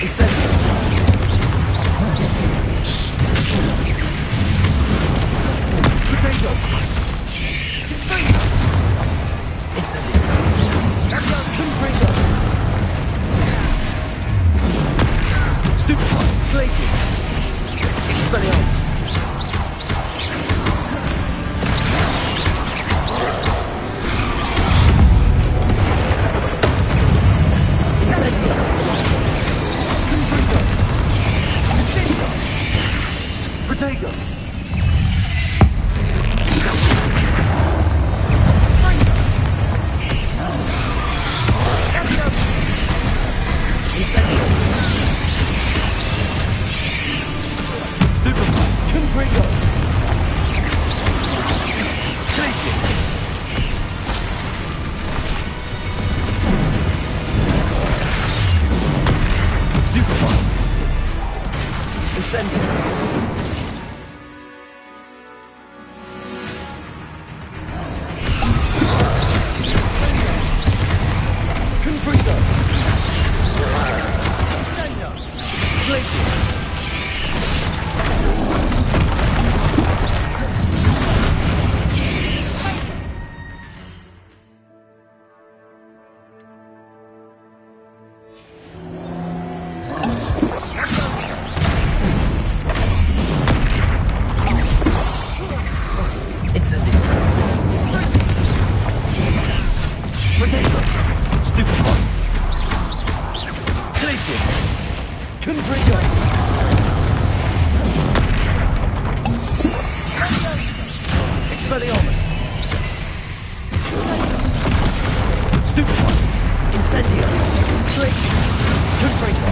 Incendio. Potato. Incendio. Confringo. Stupefy. Places. Expelliarmus. Protego! Incendio! Stupefy! Confringo! Places! Stupefy! Incendio! Expelliarmus! Stupefy! Incendio! Places! Confringo!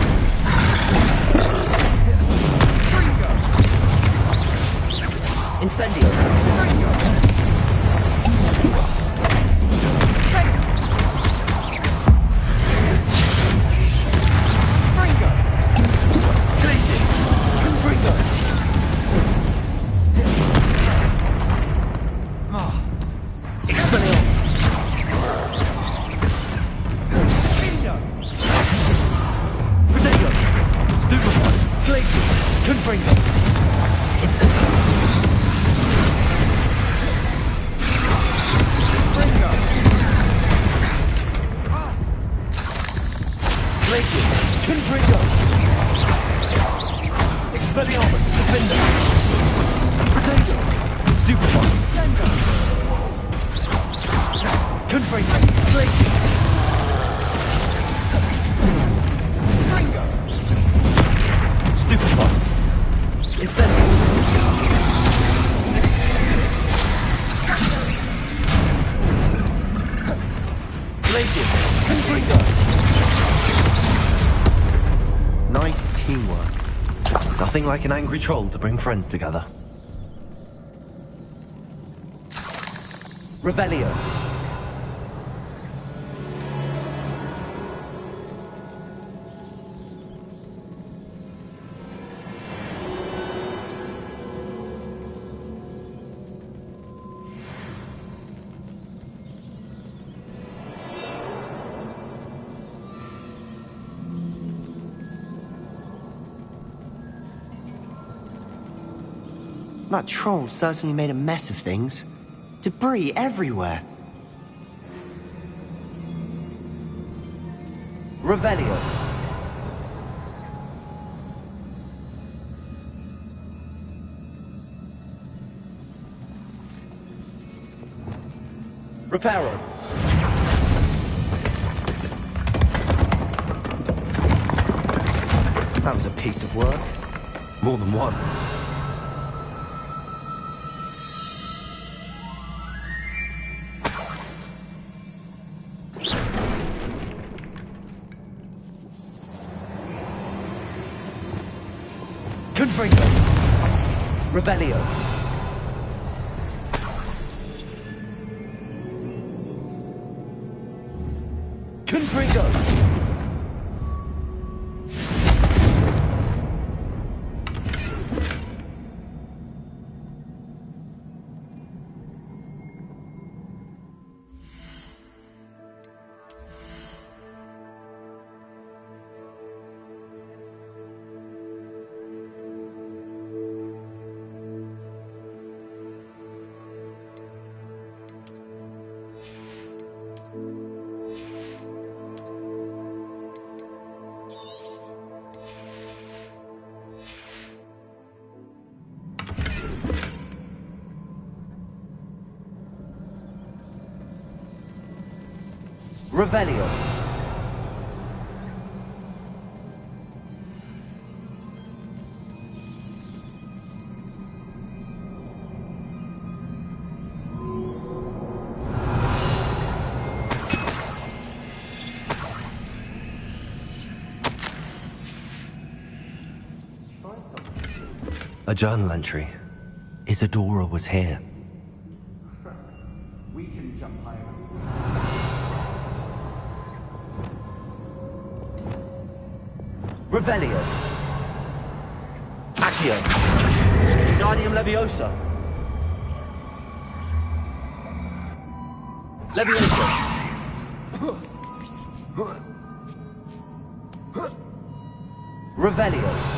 Incendio! Places! Confringo! Expelliarmus! Protego! Stupefy! Places! Confringo! Incendio! Places! Confringo! Expelliarmus! Defender! Protego! Stupefy! Confringo! Places! Stupefy! Incendio! Places! Confringo! Nice teamwork. Nothing like an angry troll to bring friends together. Revelio! That troll certainly made a mess of things. Debris everywhere. Revelio! Reparo! That was a piece of work. More than one. Confringo! Revelio! Confringo! Revelio. A journal entry. Isadora was here. We can jump higher. Revelio. Accio. Guardium Leviosa. Leviosa. Revelio.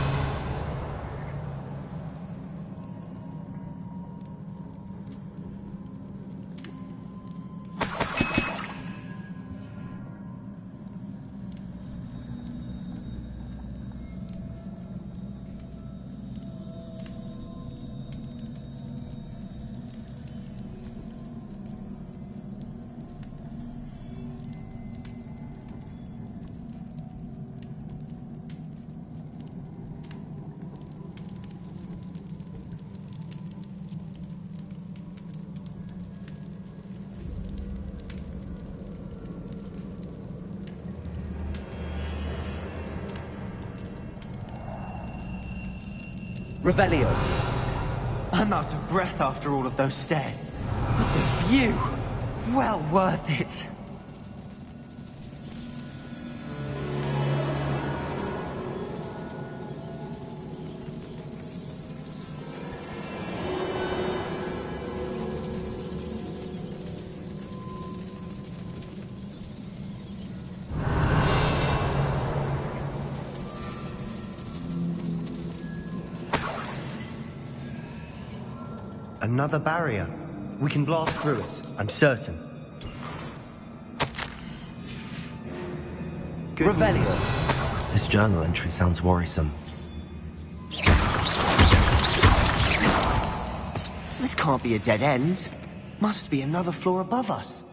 Revelio. I'm out of breath after all of those stairs. But the view! Well worth it. Another barrier. We can blast through it, I'm certain. Revelio. This journal entry sounds worrisome. This can't be a dead end. Must be another floor above us.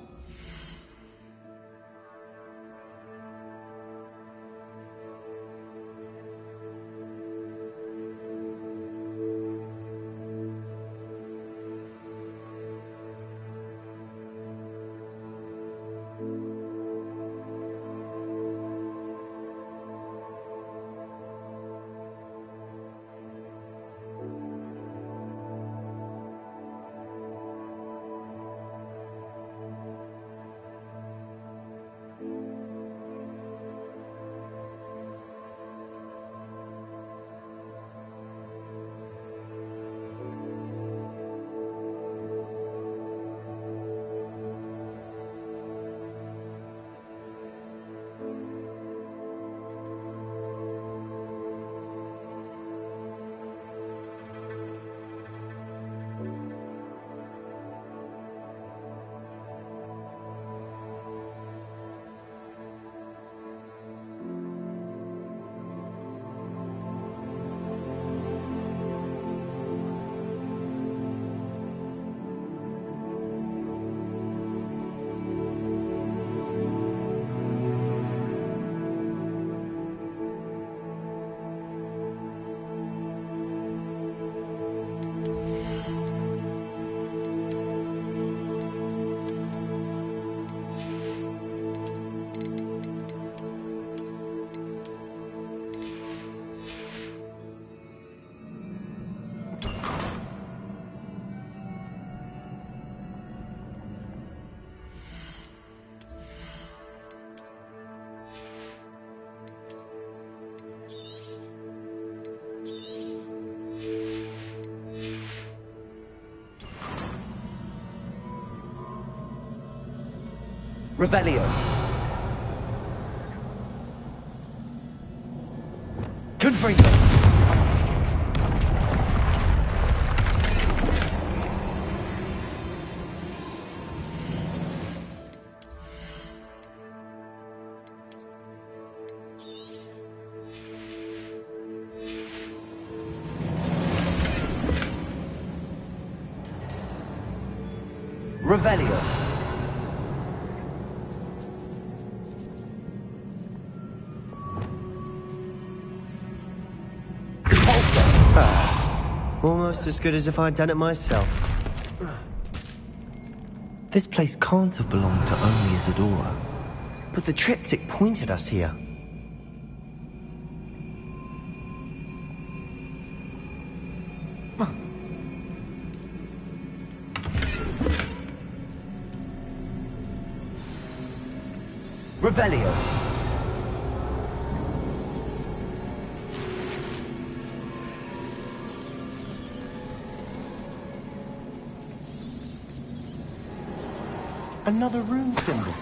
Revelio. Confringo. Revelio. Almost as good as if I'd done it myself. This place can't have belonged to only Isadora. But the triptych pointed us here. Revelio. Another rune symbol.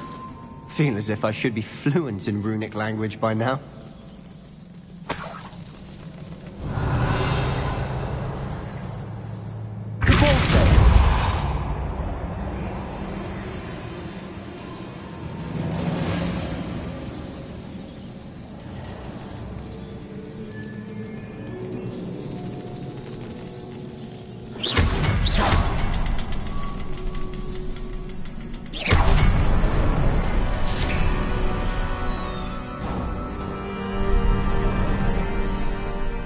Feel as if I should be fluent in runic language by now.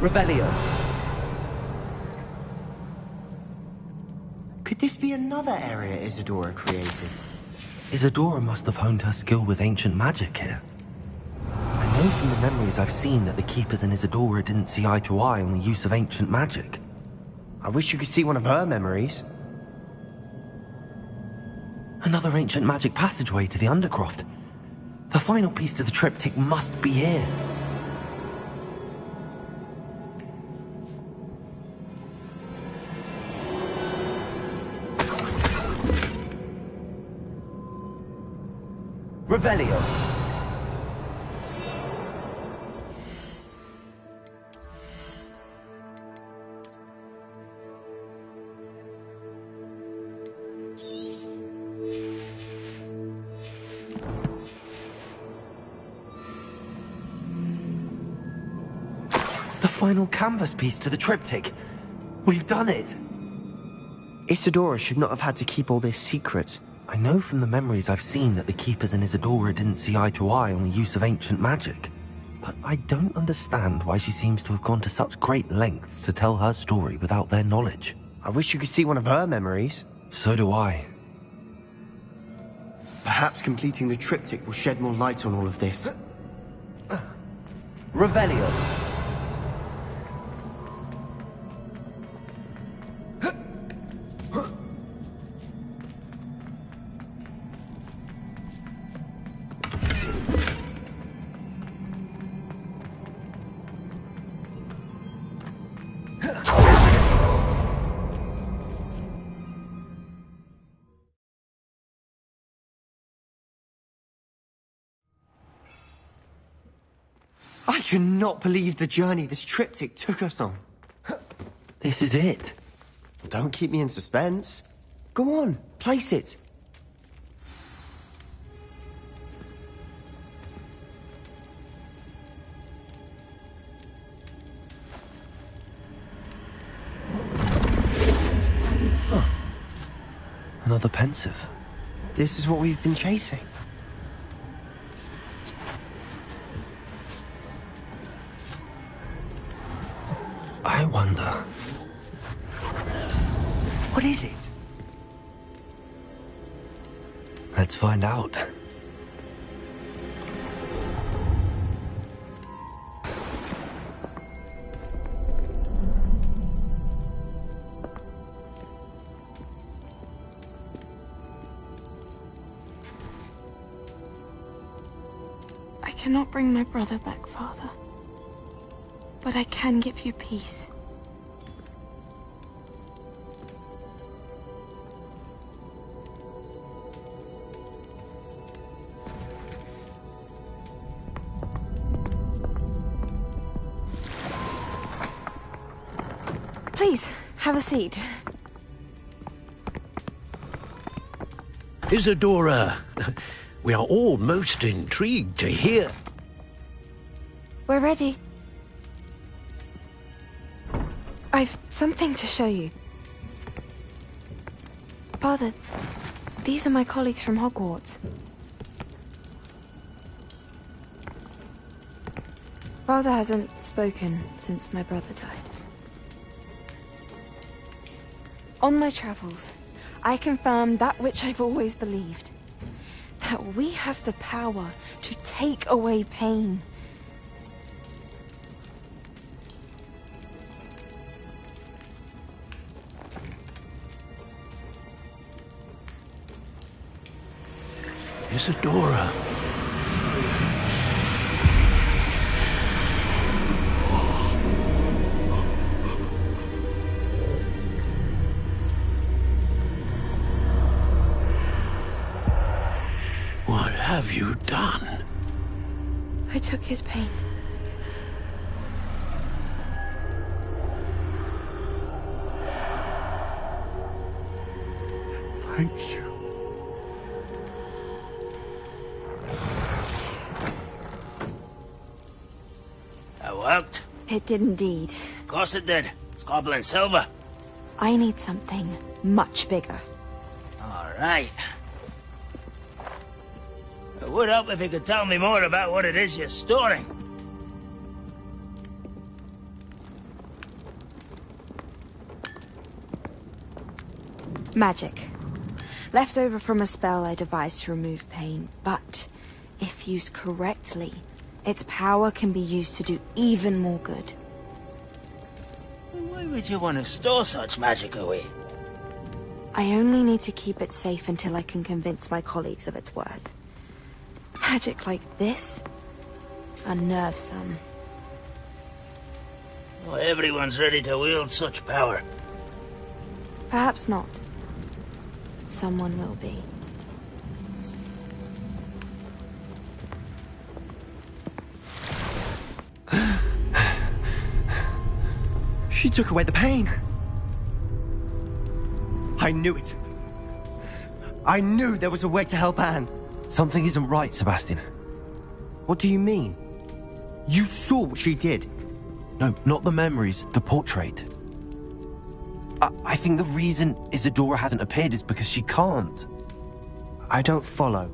Revelio. Could this be another area Isadora created? Isadora must have honed her skill with ancient magic here. I know from the memories I've seen that the Keepers and Isadora didn't see eye to eye on the use of ancient magic. I wish you could see one of her memories. Another ancient magic passageway to the Undercroft. The final piece to the triptych must be here. Revelio. The final canvas piece to the triptych. We've done it. Isadora should not have had to keep all this secret. I know from the memories I've seen that the Keepers and Isadora didn't see eye to eye on the use of ancient magic. But I don't understand why she seems to have gone to such great lengths to tell her story without their knowledge. I wish you could see one of her memories. So do I. Perhaps completing the triptych will shed more light on all of this. Revelio. I cannot believe the journey this triptych took us on. This is it. Don't keep me in suspense. Go on, place it. Another pensive. This is what we've been chasing. I wonder. What is it? Let's find out. I cannot bring my brother back, Father. But I can give you peace. Please, have a seat. Isadora, we are all most intrigued to hear. We're ready. I've something to show you. Father, these are my colleagues from Hogwarts. Father hasn't spoken since my brother died. On my travels, I confirmed that which I've always believed. That we have the power to take away pain. Isadora. What have you done? I took his pain. Thank you. That worked? It did indeed. Of course it did. It's goblin silver. I need something much bigger. All right. It would help if you could tell me more about what it is you're storing. Magic. Left over from a spell I devised to remove pain, but if used correctly, its power can be used to do even more good. Why would you want to store such magic away? I only need to keep it safe until I can convince my colleagues of its worth. Magic like this unnerves some. Not everyone's ready to wield such power. Perhaps not. Someone will be. She took away the pain. I knew it. I knew there was a way to help Anne. Something isn't right, Sebastian. What do you mean? You saw what she did. No, not the memories, the portrait. I think the reason Isadora hasn't appeared is because she can't. I don't follow.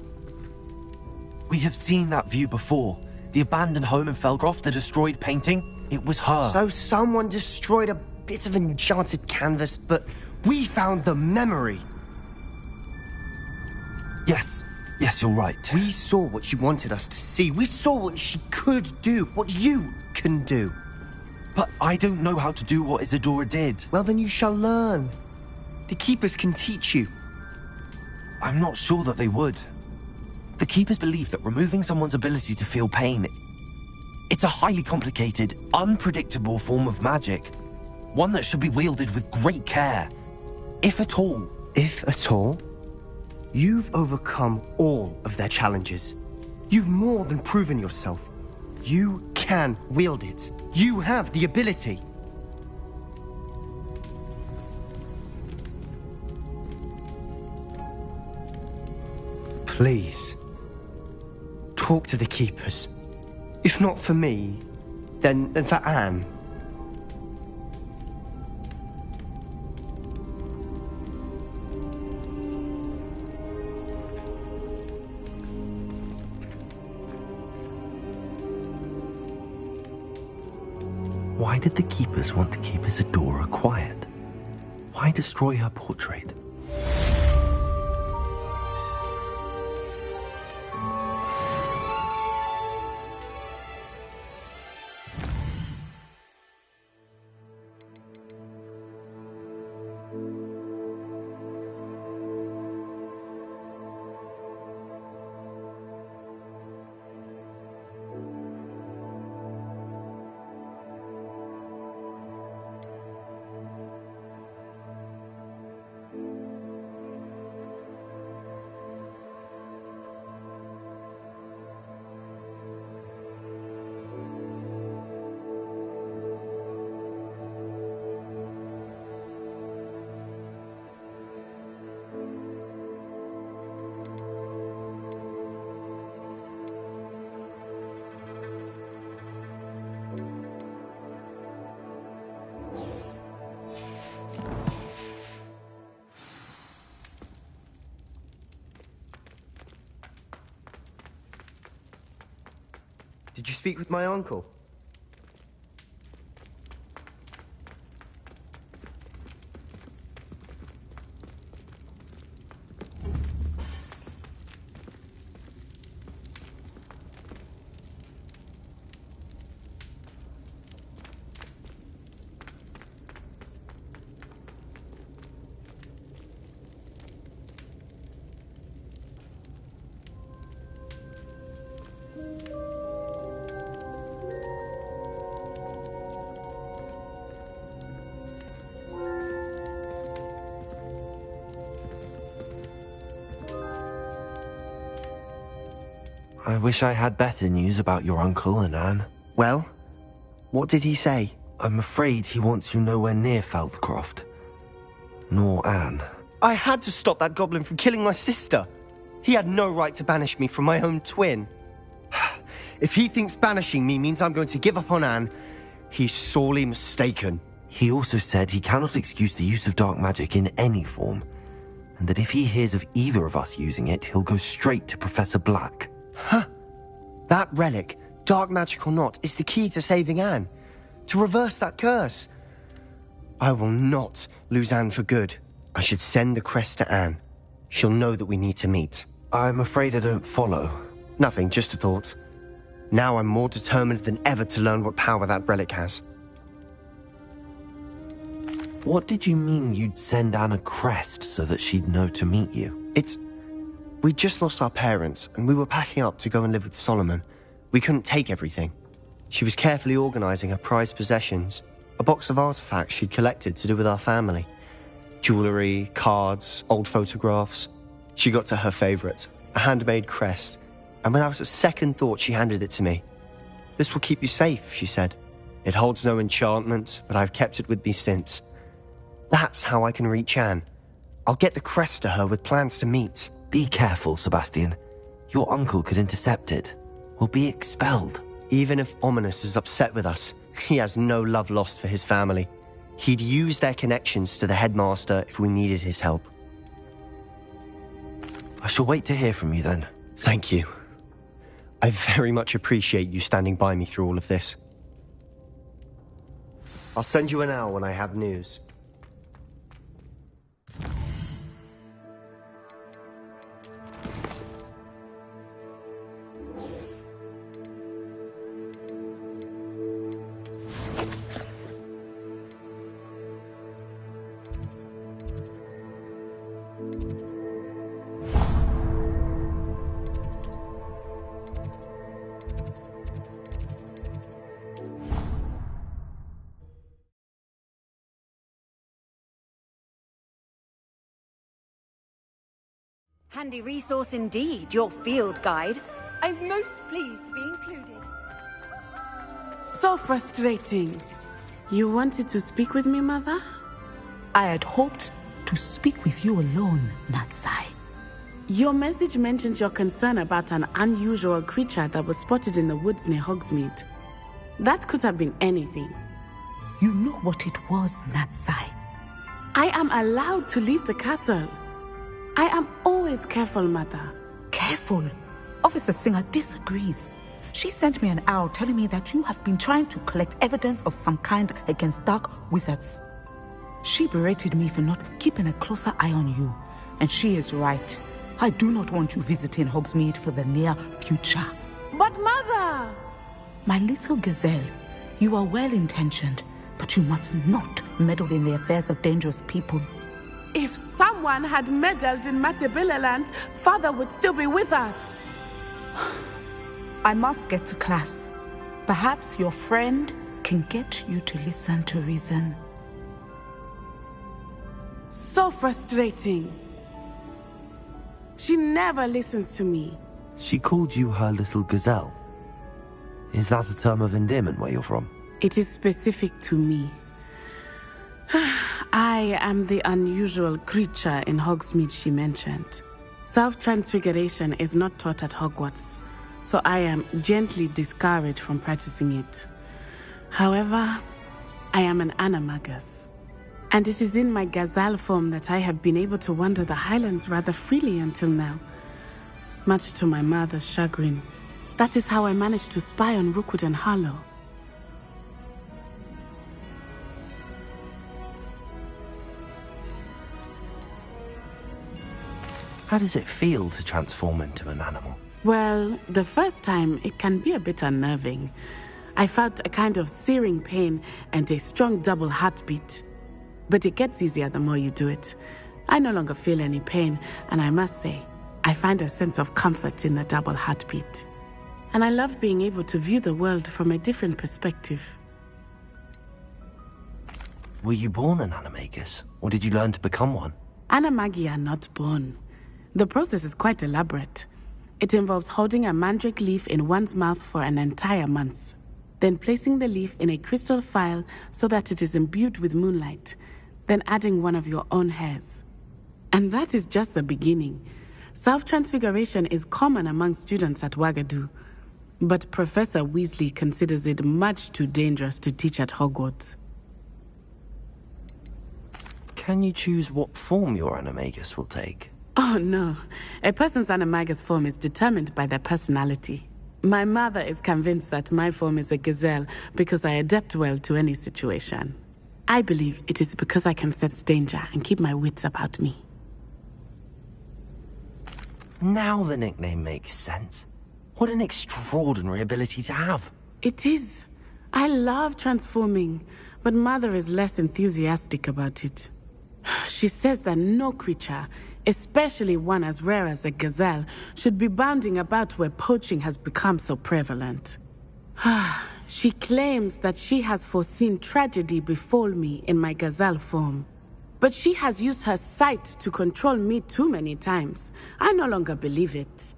We have seen that view before. The abandoned home in Felgroth, the destroyed painting, it was her. So someone destroyed a bit of enchanted canvas, but we found the memory. Yes, you're right. We saw what she wanted us to see. We saw what she could do, what you can do. But I don't know how to do what Isadora did. Well, then you shall learn. The Keepers can teach you. I'm not sure that they would. The Keepers believe that removing someone's ability to feel pain, it's a highly complicated, unpredictable form of magic. One that should be wielded with great care. If at all. If at all? You've overcome all of their challenges. You've more than proven yourself. You can wield it. You have the ability. Please, talk to the Keepers. If not for me, then for Anne. Why did the Keepers want to keep Isadora quiet? Why destroy her portrait? Did you speak with my uncle? I wish I had better news about your uncle and Anne. Well, what did he say? I'm afraid he wants you nowhere near Feldcroft. Nor Anne. I had to stop that goblin from killing my sister. He had no right to banish me from my own twin. If he thinks banishing me means I'm going to give up on Anne, he's sorely mistaken. He also said he cannot excuse the use of dark magic in any form, and that if he hears of either of us using it, he'll go straight to Professor Black. Huh. That relic, dark magic or not, is the key to saving Anne. To reverse that curse. I will not lose Anne for good. I should send the crest to Anne. She'll know that we need to meet. I'm afraid I don't follow. Nothing, just a thought. Now I'm more determined than ever to learn what power that relic has. What did you mean you'd send Anne a crest so that she'd know to meet you? We just lost our parents, and we were packing up to go and live with Solomon. We couldn't take everything. She was carefully organizing her prized possessions, a box of artifacts she'd collected to do with our family. Jewelry, cards, old photographs. She got to her favorite, a handmade crest, and without a second thought she handed it to me. This will keep you safe, she said. It holds no enchantment, but I've kept it with me since. That's how I can reach Anne. I'll get the crest to her with plans to meet. Be careful, Sebastian. Your uncle could intercept it. We'll be expelled. Even if Ominous is upset with us, he has no love lost for his family. He'd use their connections to the headmaster if we needed his help. I shall wait to hear from you then. Thank you. I very much appreciate you standing by me through all of this. I'll send you an hour when I have news. Handy resource indeed, your field guide. I'm most pleased to be included. So frustrating. You wanted to speak with me, Mother? I had hoped to speak with you alone, Natsai. Your message mentioned your concern about an unusual creature that was spotted in the woods near Hogsmeade. That could have been anything. You know what it was, Natsai. I am allowed to leave the castle. I am always careful, Mother. Careful? Officer Singer disagrees. She sent me an owl telling me that you have been trying to collect evidence of some kind against dark wizards. She berated me for not keeping a closer eye on you, and she is right. I do not want you visiting Hogsmeade for the near future. But Mother! My little gazelle, you are well-intentioned, but you must not meddle in the affairs of dangerous people. If someone had meddled in Matabeleland, Father would still be with us. I must get to class. Perhaps your friend can get you to listen to reason. So frustrating. She never listens to me. She called you her little gazelle. Is that a term of endearment where you're from? It is specific to me. I am the unusual creature in Hogsmeade she mentioned. Self-transfiguration is not taught at Hogwarts, so I am gently discouraged from practicing it. However, I am an animagus, and it is in my gazelle form that I have been able to wander the Highlands rather freely until now. Much to my mother's chagrin, that is how I managed to spy on Rookwood and Harlow. How does it feel to transform into an animal? Well, the first time it can be a bit unnerving. I felt a kind of searing pain and a strong double heartbeat. But it gets easier the more you do it. I no longer feel any pain, and I must say, I find a sense of comfort in the double heartbeat. And I love being able to view the world from a different perspective. Were you born an animagus, or did you learn to become one? Animagi are not born. The process is quite elaborate. It involves holding a mandrake leaf in one's mouth for an entire month, then placing the leaf in a crystal phial so that it is imbued with moonlight, then adding one of your own hairs. And that is just the beginning. Self-transfiguration is common among students at Wagadu, but Professor Weasley considers it much too dangerous to teach at Hogwarts. Can you choose what form your animagus will take? Oh no, a person's animagus form is determined by their personality. My mother is convinced that my form is a gazelle because I adapt well to any situation. I believe it is because I can sense danger and keep my wits about me. Now the nickname makes sense. What an extraordinary ability to have. It is. I love transforming, but Mother is less enthusiastic about it. She says that no creature, especially one as rare as a gazelle, should be bounding about where poaching has become so prevalent. She claims that she has foreseen tragedy befall me in my gazelle form. But she has used her sight to control me too many times. I no longer believe it.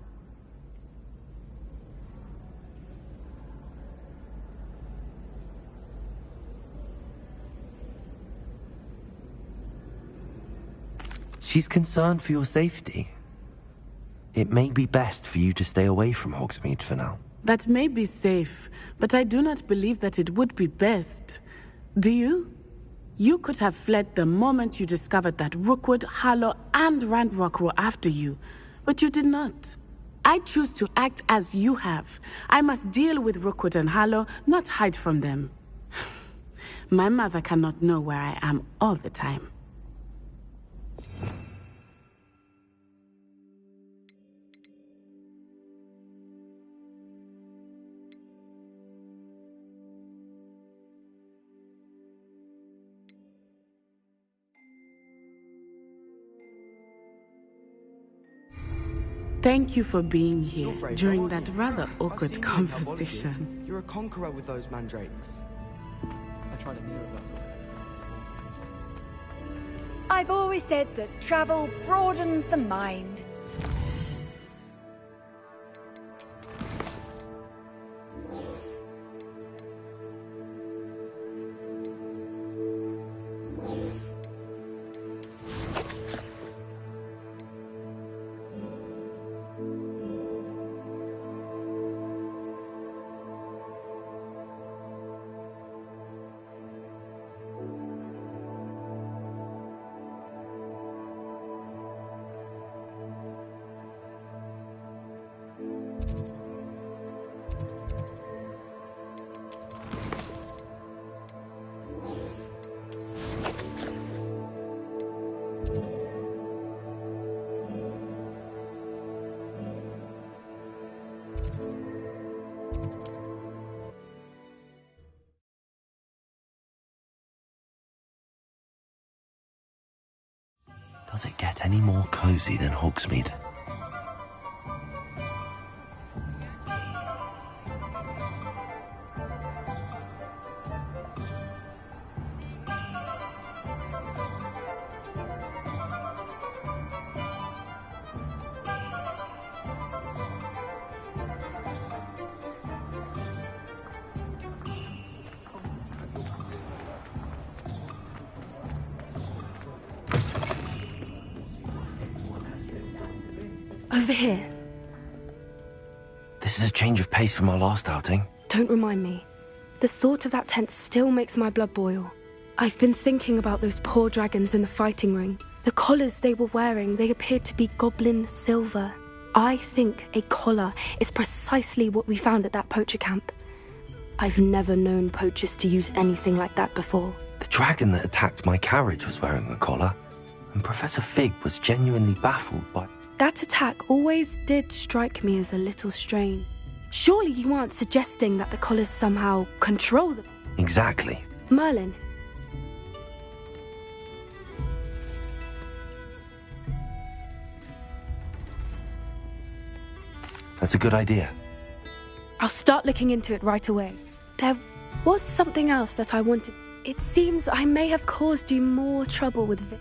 She's concerned for your safety. It may be best for you to stay away from Hogsmeade for now. That may be safe, but I do not believe that it would be best. Do you? You could have fled the moment you discovered that Rookwood, Harlow, and Ranrock were after you, but you did not. I choose to act as you have. I must deal with Rookwood and Harlow, not hide from them. My mother cannot know where I am all the time. Thank you for being here brave, during aren't that you? rather I've awkward seen you in mythology. conversation. You're a conqueror with those mandrakes. I tried to mirror that sort of I've always said that travel broadens the mind. Does it get any more cozy than Hogsmeade? Over here. This is a change of pace from our last outing. Don't remind me. The thought of that tent still makes my blood boil. I've been thinking about those poor dragons in the fighting ring. The collars they were wearing, they appeared to be goblin silver. I think a collar is precisely what we found at that poacher camp. I've never known poachers to use anything like that before. The dragon that attacked my carriage was wearing a collar, and Professor Fig was genuinely baffled by... That attack always did strike me as a little strange. Surely you aren't suggesting that the collars somehow control them? Exactly. Merlin. That's a good idea. I'll start looking into it right away. There was something else that I wanted. It seems I may have caused you more trouble with Vic.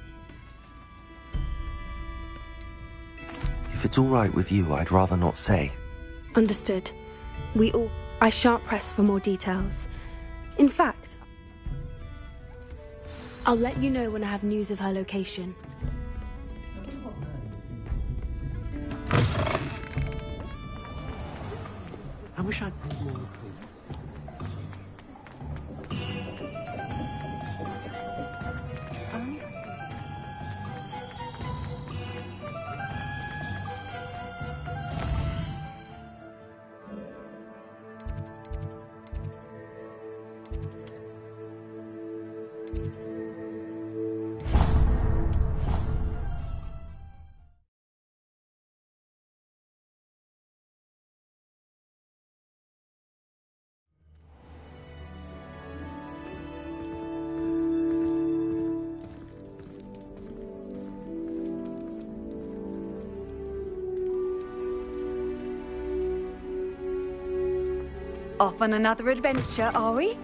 If it's all right with you, I'd rather not say. Understood. I shan't press for more details. In fact, I'll let you know when I have news of her location. I wish I'd put more. Off on another adventure, are we?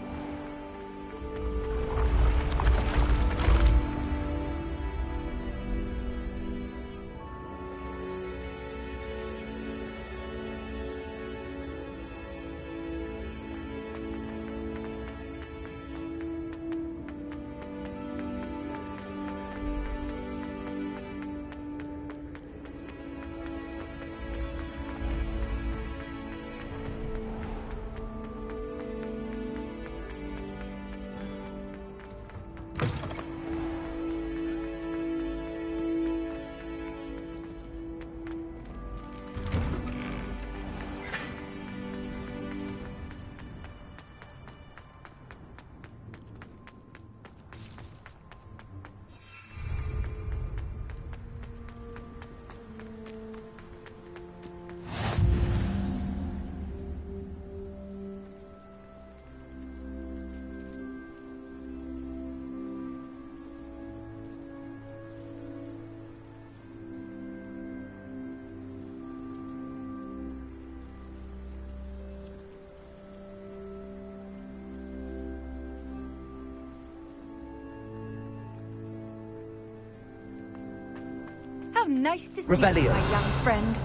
How nice to see you, Revelio. my young friend.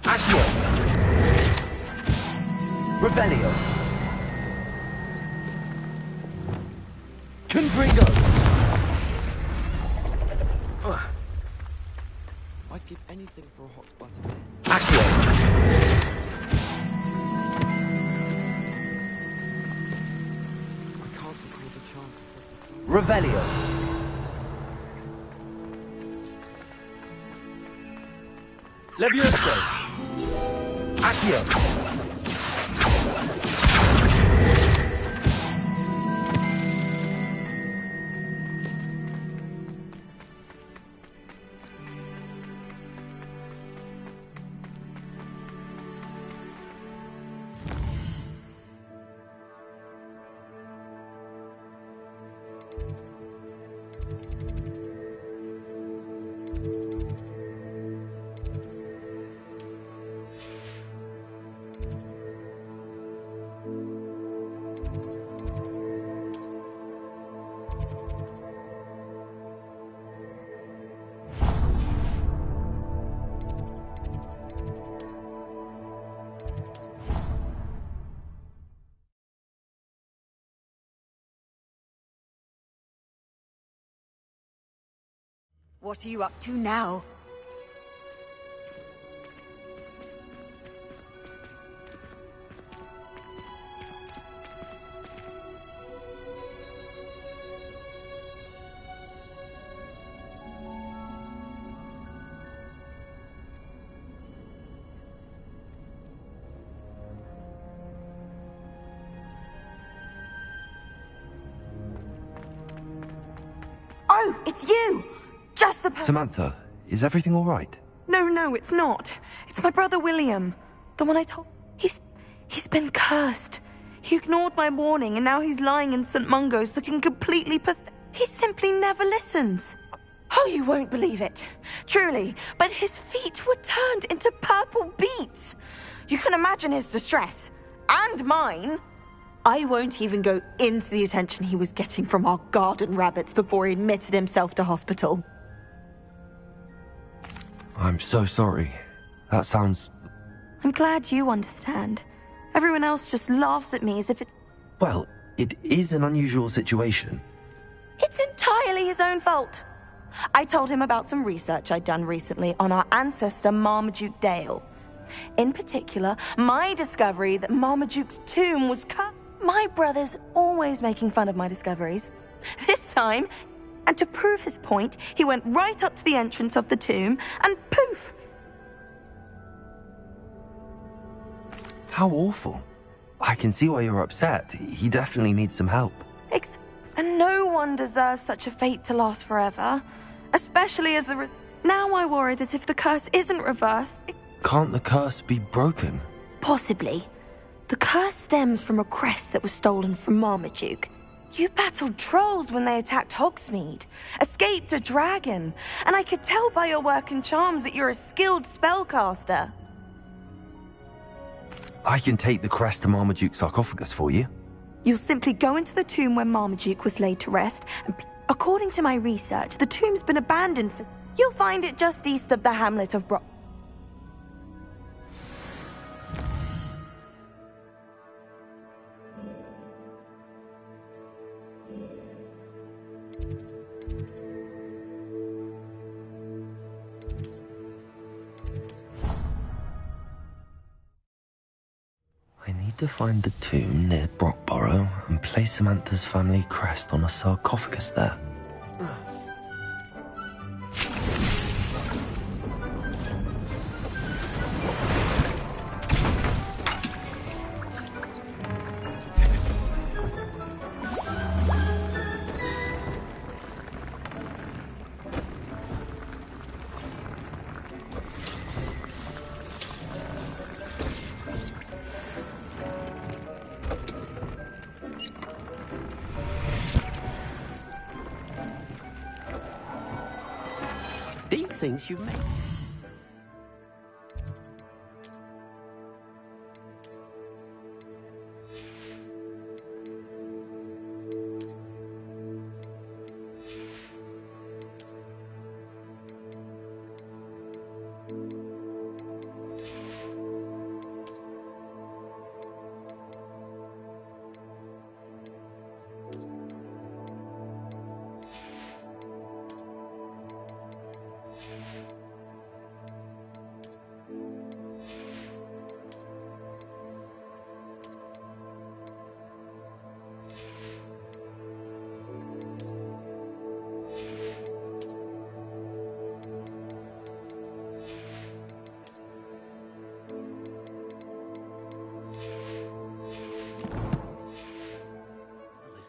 Accio. Revelio. Confringo. I'd give anything for a hot spot again. Accio. I can't recall the charm. Revelio. Levioso. Accio. What are you up to now? Oh, it's you! Just the person. Samantha, is everything all right? No, it's not. It's my brother William. The one I told. He's been cursed. He ignored my warning and now he's lying in St. Mungo's looking completely He simply never listens. Oh, you won't believe it. Truly, but his feet were turned into purple beets. You can imagine his distress. And mine. I won't even go into the attention he was getting from our garden rabbits before he admitted himself to hospital. I'm so sorry. That sounds... I'm glad you understand. Everyone else just laughs at me as if it's... Well, it is an unusual situation. It's entirely his own fault. I told him about some research I'd done recently on our ancestor Marmaduke Dale. In particular, my discovery that Marmaduke's tomb was cut. My brother's always making fun of my discoveries. This time, and to prove his point, he went right up to the entrance of the tomb and poof! How awful. I can see why you're upset. He definitely needs some help. And no one deserves such a fate to last forever. Especially as the... Now I worry that if the curse isn't reversed... Can't the curse be broken? Possibly. The curse stems from a crest that was stolen from Marmaduke. You battled trolls when they attacked Hogsmeade, escaped a dragon, and I could tell by your work and charms that you're a skilled spellcaster. I can take the crest to Marmaduke's sarcophagus for you. You'll simply go into the tomb where Marmaduke was laid to rest, and according to my research, the tomb's been abandoned for... You'll find it just east of the hamlet of Brock. I need to find the tomb near Brockborough and place Samantha's family crest on a sarcophagus there. Big things you make.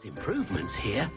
Improvements here.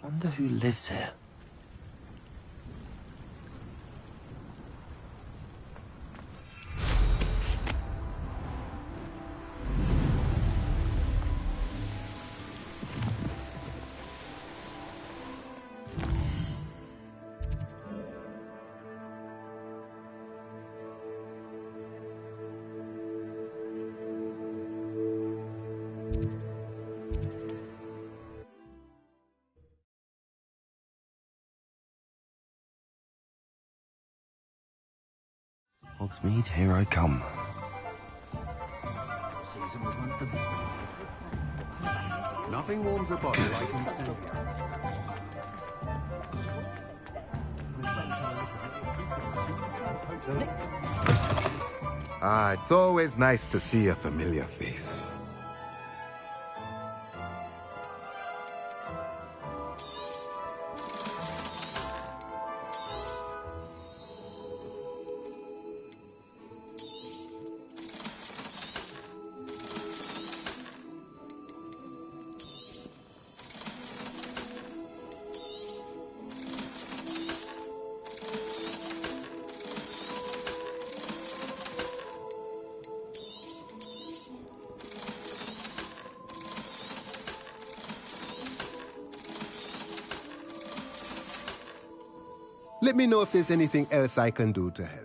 Wonder who lives here. Hogsmeade, here I come. Nothing warms a body like insanity. Ah, it's always nice to see a familiar face. Let me know if there's anything else I can do to help.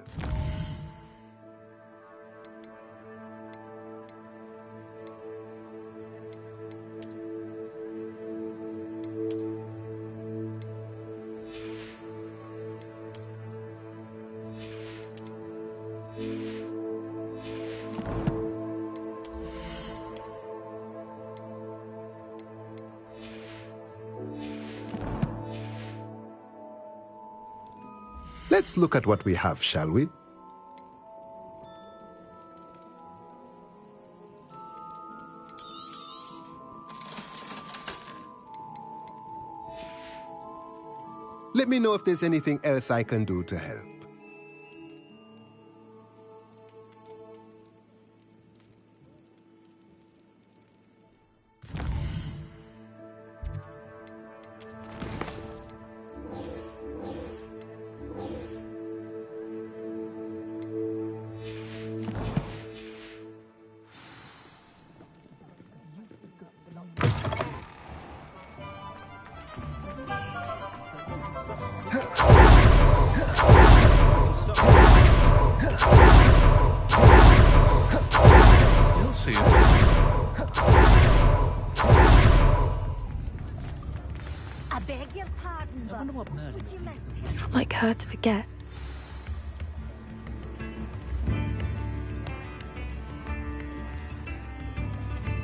Let's look at what we have, shall we? Let me know if there's anything else I can do to help. It's not like her to forget.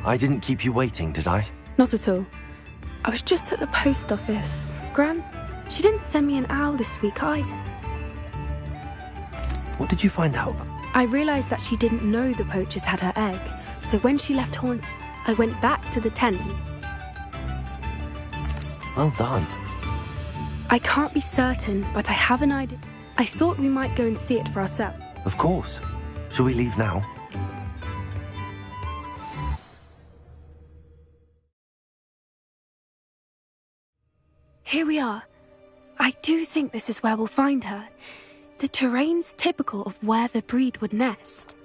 I didn't keep you waiting, did I? Not at all. I was just at the post office. Gran, she didn't send me an owl this week either. What did you find out? I realised that she didn't know the poachers had her egg, so when she left Haunt, I went back to the tent. Well done. I can't be certain, but I have an idea. I thought we might go and see it for ourselves. Of course. Shall we leave now? Here we are. I do think this is where we'll find her. The terrain's typical of where the breed would nest.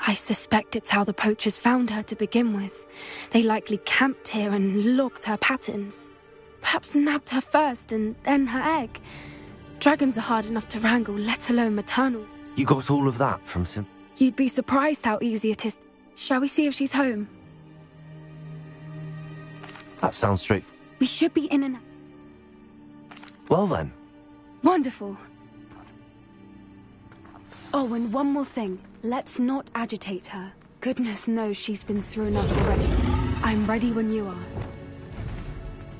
I suspect it's how the poachers found her to begin with. They likely camped here and logged her patterns. Perhaps nabbed her first and then her egg. Dragons are hard enough to wrangle, let alone maternal. You got all of that from Sim... You'd be surprised how easy it is. Shall we see if she's home? That sounds straight... We should be in and... Well then. Wonderful. Oh, and one more thing. Let's not agitate her. Goodness knows she's been through enough already. I'm ready when you are.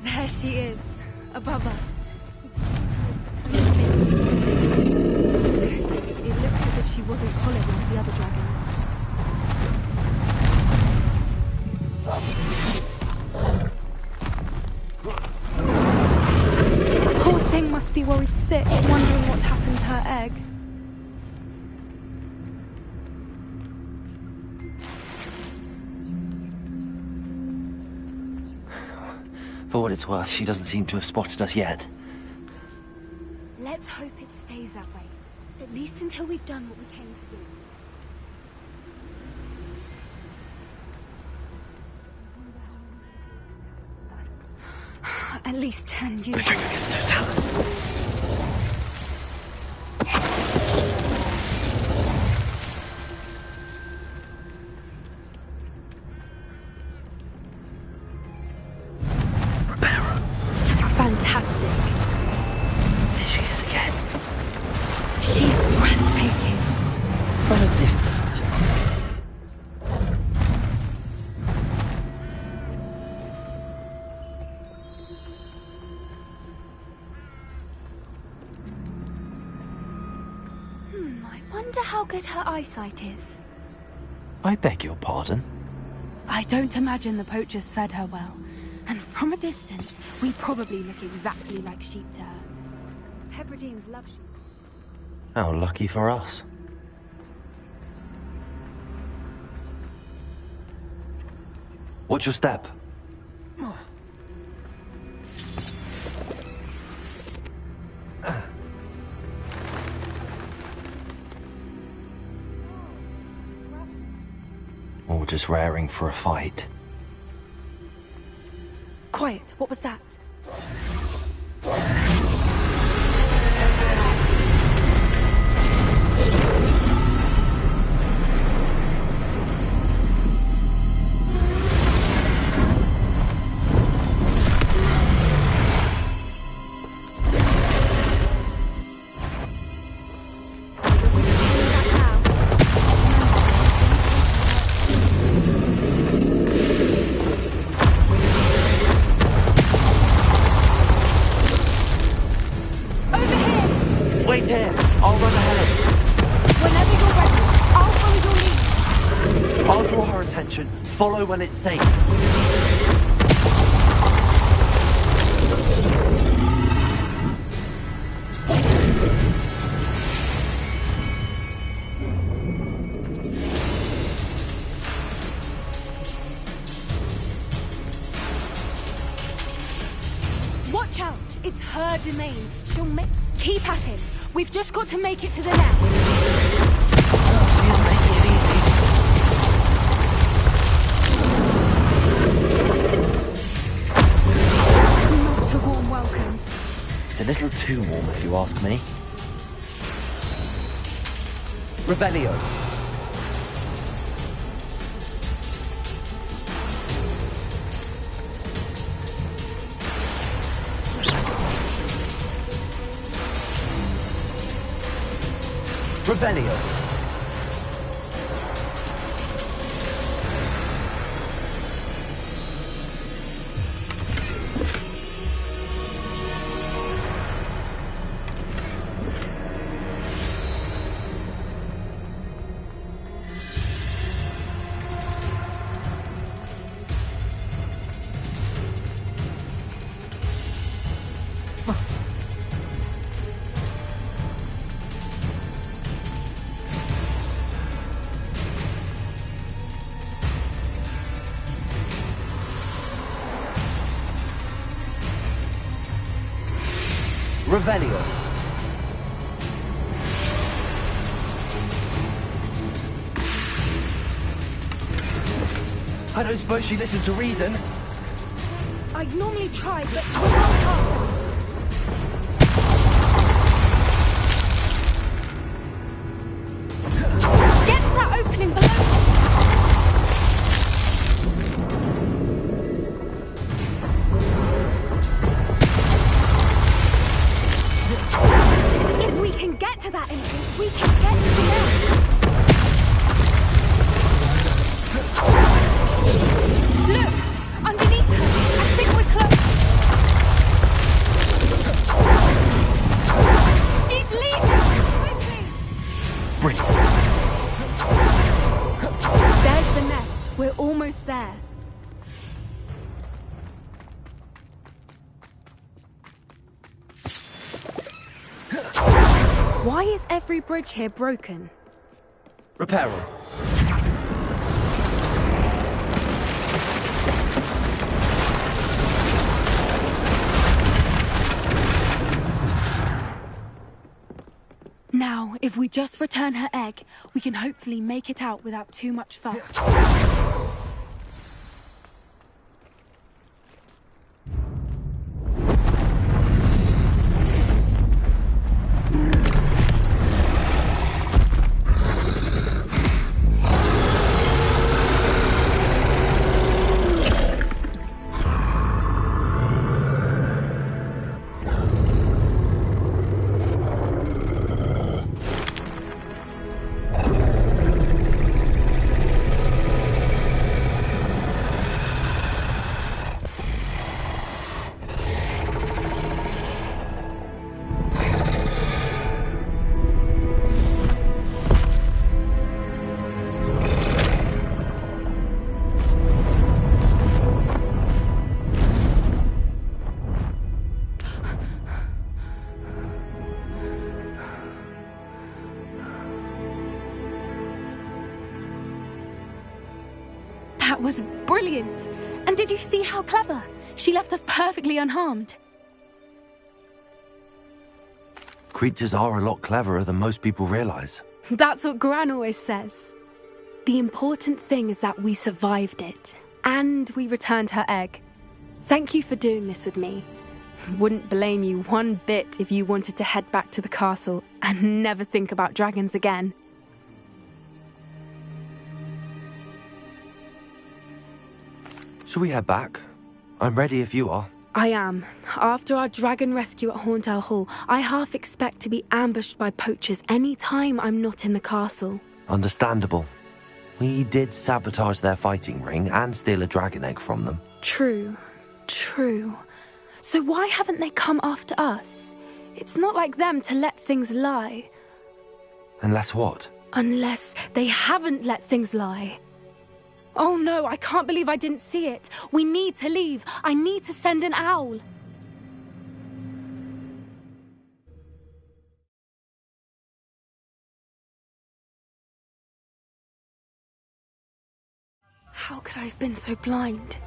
There she is, above us. Good. It looks as if she wasn't collared like the other dragons. Poor thing must be worried sick, wondering what happened to her egg. For what it's worth, she doesn't seem to have spotted us yet. Let's hope it stays that way. At least until we've done what we came to do. At least 10 years. Butcher gets to tell us. Fantastic. There she is again. She's breathtaking. From a distance. I wonder how good her eyesight is. I beg your pardon? I don't imagine the poachers fed her well. And from a distance, we probably look exactly like sheep to her. Hebrideans love sheep. How lucky for us. Watch your step. Or just raring for a fight. Quiet, what was that? Follow when it's safe. Watch out! It's her domain. She'll make... Keep at it. We've just got to make it to the nest. Oh, she isn't making it easy. Not a warm welcome. It's a little too warm, if you ask me. Revelio. Revelio. Revelio. I don't suppose she listened to reason. I'd normally try, but we're well past that. Get to that opening below. If we can get to that entrance, we can get to the nest. Look! Underneath her! I think we're close! She's leaving! Quickly! Brilliant. There's the nest. We're almost there. Why is every bridge here broken? Reparo. Now, if we just return her egg, we can hopefully make it out without too much fuss. That was brilliant! And did you see how clever? She left us perfectly unharmed. Creatures are a lot cleverer than most people realize. That's what Gran always says. The important thing is that we survived it, and we returned her egg. Thank you for doing this with me. Wouldn't blame you one bit if you wanted to head back to the castle and never think about dragons again. Shall we head back? I'm ready if you are. I am. After our dragon rescue at Hauntel Hall, I half expect to be ambushed by poachers any time I'm not in the castle. Understandable. We did sabotage their fighting ring and steal a dragon egg from them. True. So why haven't they come after us? It's not like them to let things lie. Unless what? Unless they haven't let things lie. Oh no, I can't believe I didn't see it. We need to leave. I need to send an owl. How could I have been so blind?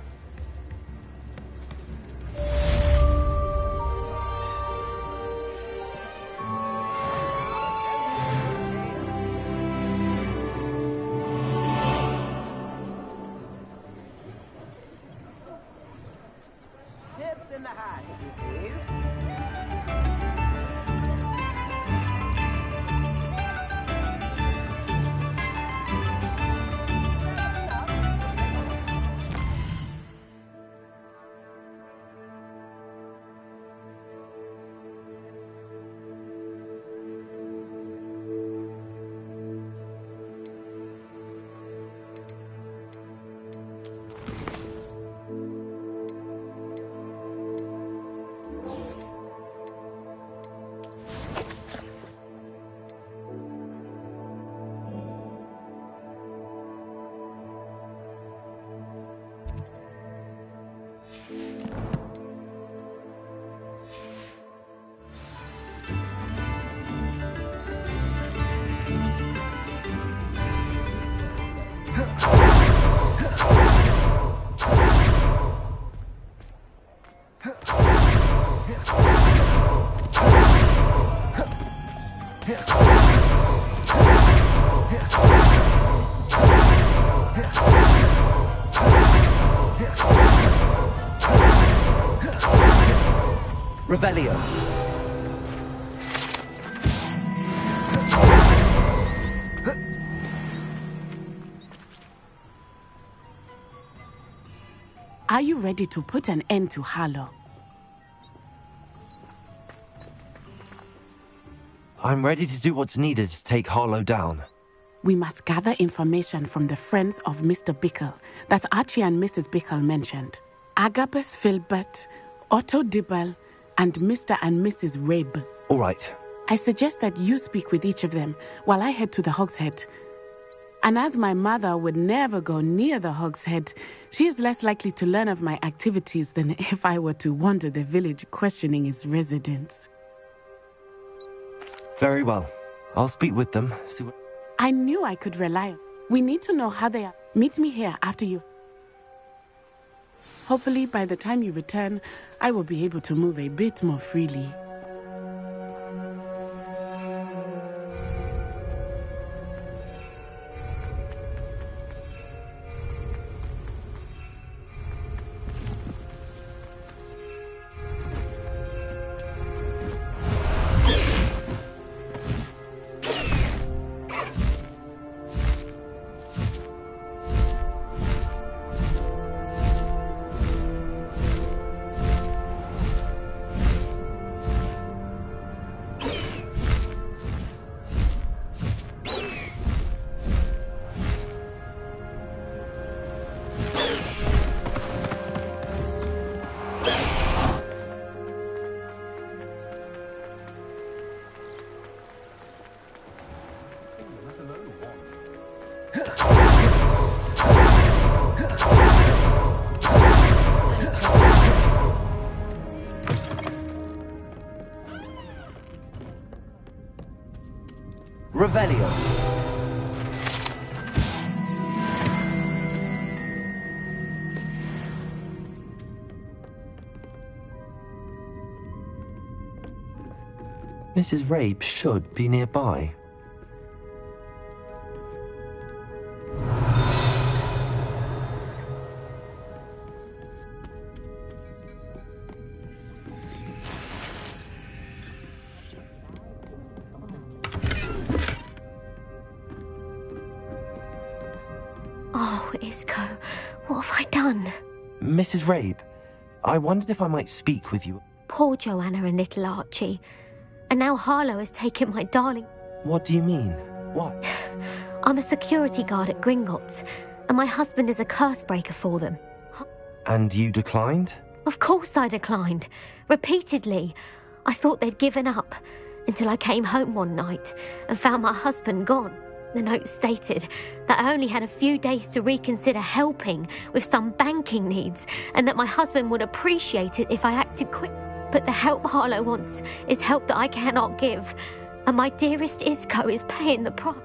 Revelio. Are you ready to put an end to Harlow? I'm ready to do what's needed to take Harlow down. We must gather information from the friends of Mr. Bickle that Archie and Mrs. Bickle mentioned. Agabus Filbert, Otto Dibble, and Mr. and Mrs. Rabe. All right. I suggest that you speak with each of them while I head to the Hogshead. And as my mother would never go near the Hogshead, she is less likely to learn of my activities than if I were to wander the village questioning its residents. Very well. I'll speak with them, see what... I knew I could rely on. We need to know how they are. Meet me here after you. Hopefully, by the time you return, I will be able to move a bit more freely. Revelio. Mrs. Rabe should be nearby. Oh, Isco, what have I done? Mrs. Rabe, I wondered if I might speak with you. Poor Joanna and little Archie. And now Harlow has taken my darling. What do you mean? What? I'm a security guard at Gringotts, and my husband is a curse breaker for them. And you declined? Of course I declined. Repeatedly. I thought they'd given up, until I came home one night and found my husband gone. The note stated that I only had a few days to reconsider helping with some banking needs, and that my husband would appreciate it if I acted quick. But the help Harlow wants is help that I cannot give, and my dearest Isco is paying the price.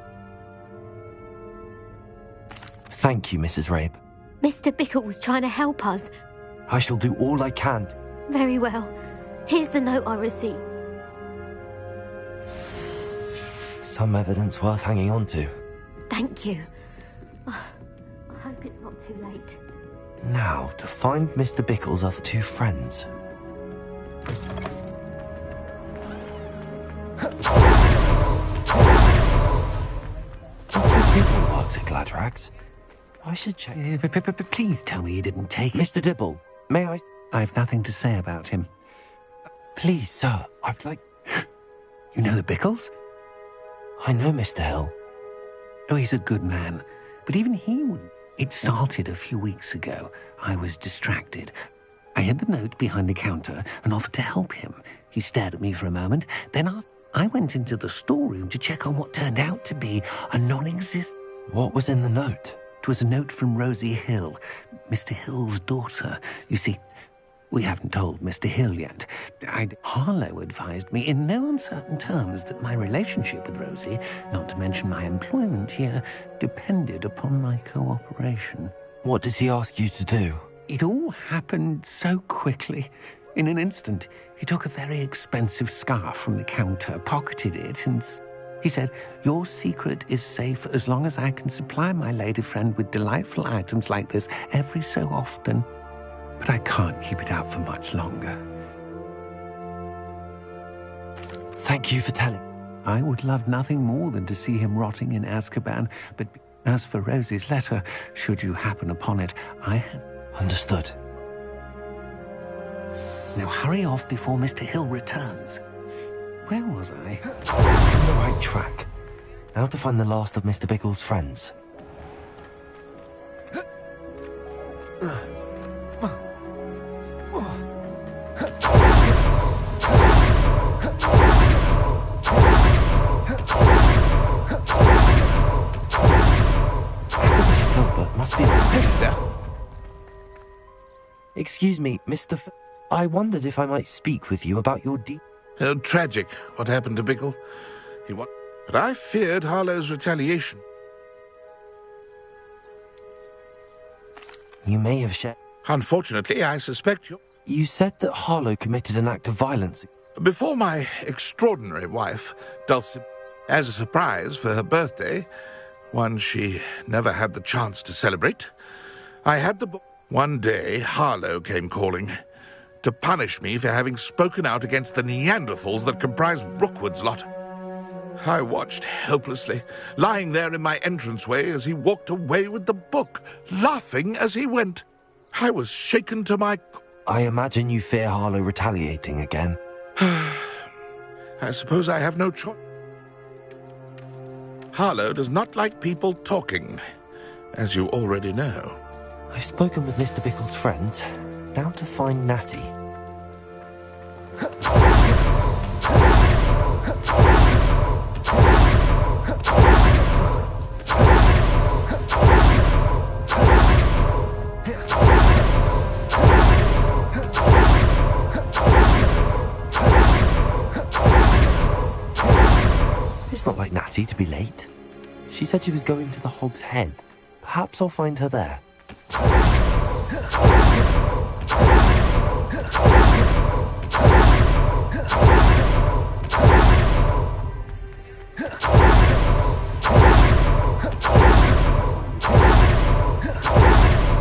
Thank you, Mrs. Rabe. Mr. Bickle was trying to help us. I shall do all I can. Very well. Here's the note I received. Some evidence worth hanging on to. Thank you. I hope it's not too late. Now, to find Mr. Bickle's other two friends. Mr. Dibble works at Gladrags. I should check. Please tell me you didn't take it. Mr. Dibble, may I? I've nothing to say about him. Please, sir, I'd like... You know the Bickles? I know Mr. Hill. Oh, he's a good man. But even he wouldn't. It started a few weeks ago. I was distracted. I hid the note behind the counter and offered to help him. He stared at me for a moment, then I went into the storeroom to check on what turned out to be a non-existent... What was in the note? It was a note from Rosie Hill, Mr. Hill's daughter. You see, we haven't told Mr. Hill yet. Harlow advised me in no uncertain terms that my relationship with Rosie, not to mention my employment here, depended upon my cooperation. What did he ask you to do? It all happened so quickly. In an instant, he took a very expensive scarf from the counter, pocketed it, and he said, "Your secret is safe as long as I can supply my lady friend with delightful items like this every so often. But I can't keep it out for much longer." Thank you for telling. I would love nothing more than to see him rotting in Azkaban, but as for Rosie's letter, should you happen upon it, I have... Understood. Now hurry off before Mr. Hill returns. Where was I? On the right track. Now to find the last of Mr. Bickle's friends. Must be... Excuse me, Mr. I wondered if I might speak with you about your Tragic, what happened to Bickle. But I feared Harlow's retaliation. You may have shared... Unfortunately, I suspect you... You said that Harlow committed an act of violence. Before my extraordinary wife, Dulcie, as a surprise for her birthday, one she never had the chance to celebrate, I had the book. One day, Harlow came calling to punish me for having spoken out against the Neanderthals that comprise Rookwood's lot. I watched helplessly, lying there in my entranceway as he walked away with the book, laughing as he went. I was shaken to my... I imagine you fear Harlow retaliating again. I suppose I have no choice. Harlow does not like people talking, as you already know. I've spoken with Mr. Bickle's friends. Now to find Natty. It's not like Natty. Natty to be late? She said she was going to the Hog's Head. Perhaps I'll find her there.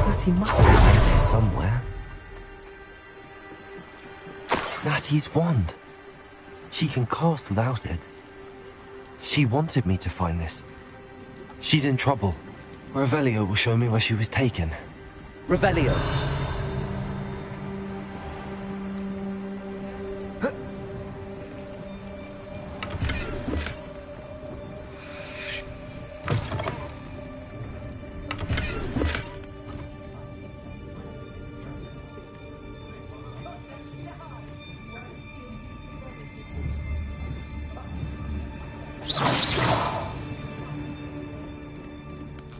Natty must be around here somewhere. Natty's wand. She can cast without it. She wanted me to find this. She's in trouble. Revelio will show me where she was taken. Revelio.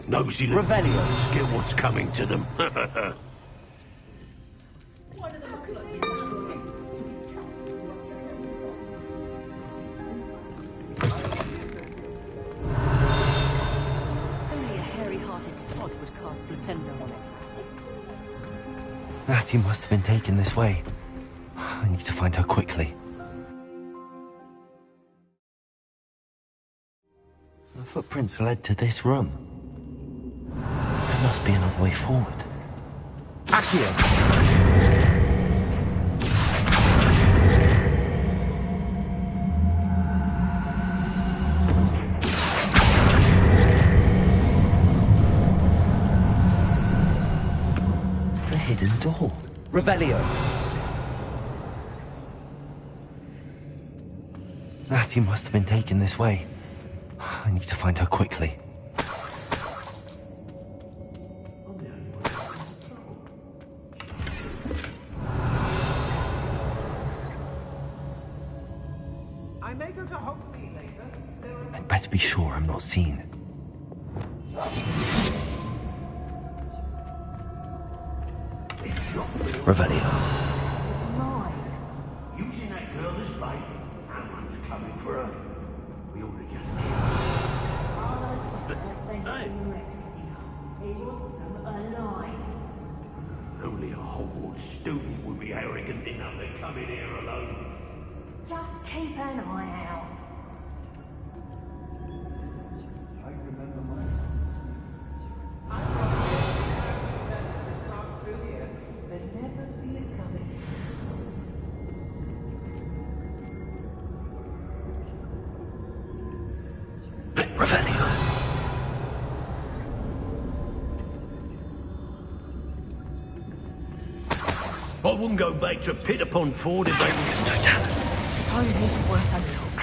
Nosy little fools, get what's coming to them. Only a hairy-hearted sod would cast Flipendo on it. Natty must have been taken this way. I need to find her quickly. The footprints led to this room. There must be another way forward. Accio. The hidden door. Revelio. Natty must have been taken this way. I need to find her quickly. I'd better be sure I'm not seen. Revelio. Using that girl as bait, and one's coming for her. We ought to just only a Hogwarts student would be arrogant enough to come in here alone. Just keep an eye out. Revelio. I wouldn't go back to Pit upon Ford if they were no talents. Suppose it's worth a look.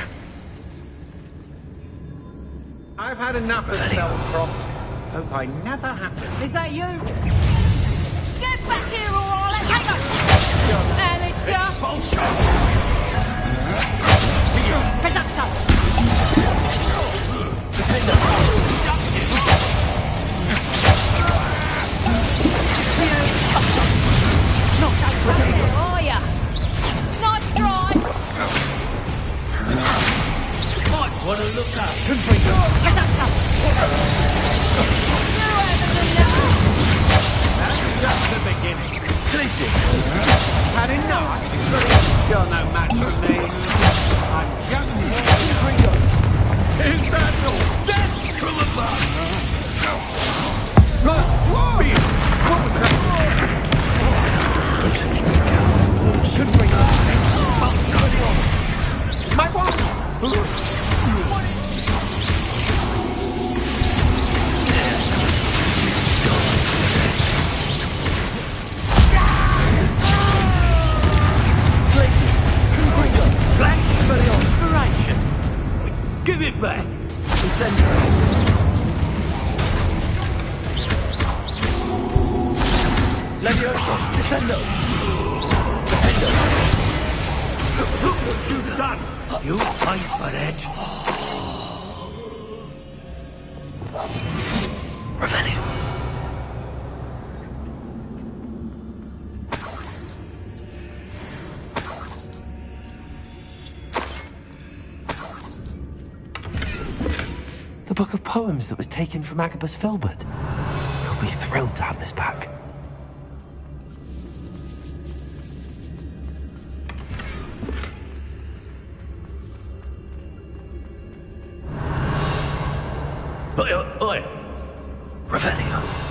I've had enough of Belcroft. Hope I never have to. Is that you? Get back here or I'll take her! And it's are ya? Not dry! Might want to look up. That's just the beginning. Listen, had enough. You're no match for me. I'm just warning. Is that all? Get from above! What was that? Should bring up. My one! Give it back! Levioso. Descendo. What you've done! You paid for that! Revelio. book of poems that was taken from Agabus Filbert. He'll be thrilled to have this back. Oi! Revelio.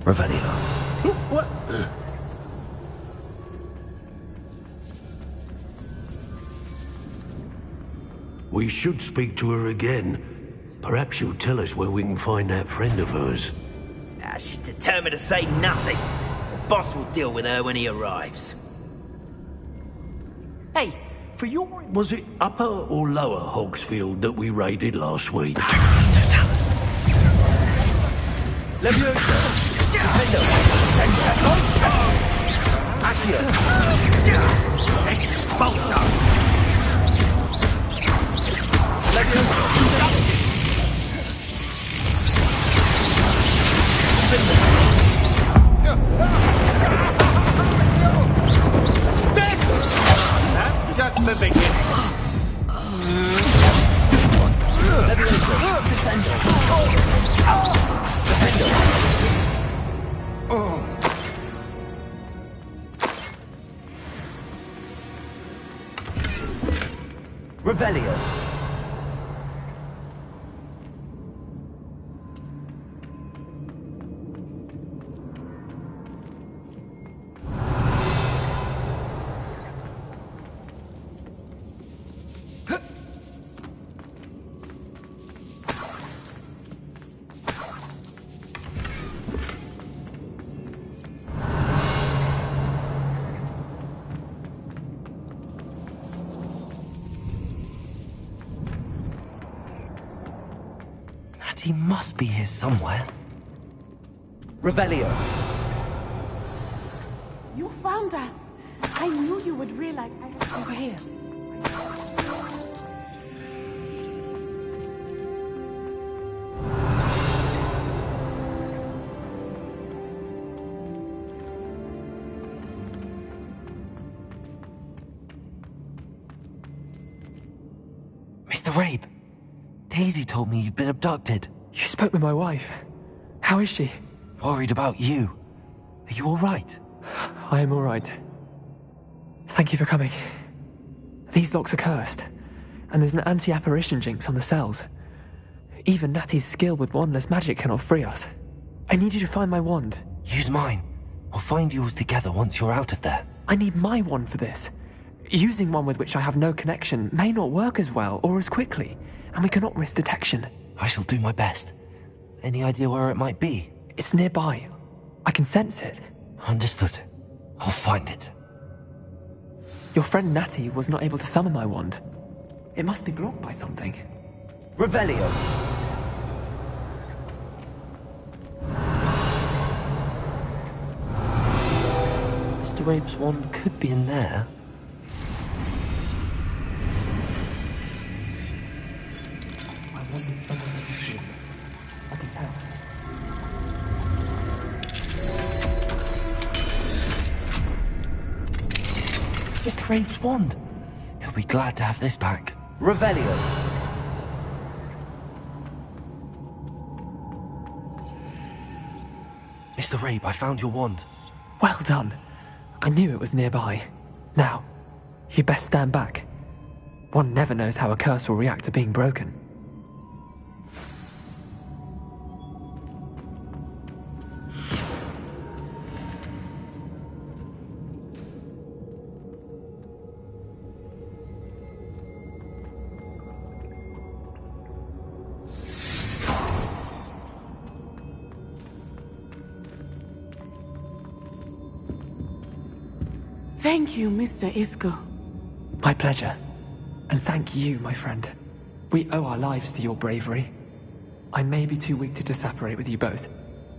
Revelio. What? We should speak to her again. Perhaps she'll tell us where we can find that friend of hers. She's determined to say nothing. The boss will deal with her when he arrives. Hey, for your... Was it Upper or Lower Hogsfield that we raided last week? Leviosa! Defendo! Accio! Expulso! That's just the beginning. Leviosa! Descendo! Defendo! Revelio. He must be here somewhere. Revelio. You found us. I knew you would realize I was over here. Mr. Rabe, Daisy told me you'd been abducted. You spoke with my wife. How is she? Worried about you. Are you all right? I am all right. Thank you for coming. These locks are cursed, and there's an anti-apparition jinx on the cells. Even Natty's skill with wandless magic cannot free us. I need you to find my wand. Use mine. We'll find yours together once you're out of there. I need my wand for this. Using one with which I have no connection may not work as well or as quickly, and we cannot risk detection. I shall do my best. Any idea where it might be? It's nearby. I can sense it. Understood. I'll find it. Your friend Natty was not able to summon my wand. It must be blocked by something. Revelio. Mr. Rabe's wand could be in there. I wanted someone to see. I can tell. Mr. Rabe's wand. He'll be glad to have this back. Revelio. Mr. Rabe, I found your wand. Well done. I knew it was nearby. Now, you best stand back. One never knows how a curse will react to being broken. Thank you, Mr. Isco. My pleasure. And thank you, my friend. We owe our lives to your bravery. I may be too weak to disapparate with you both,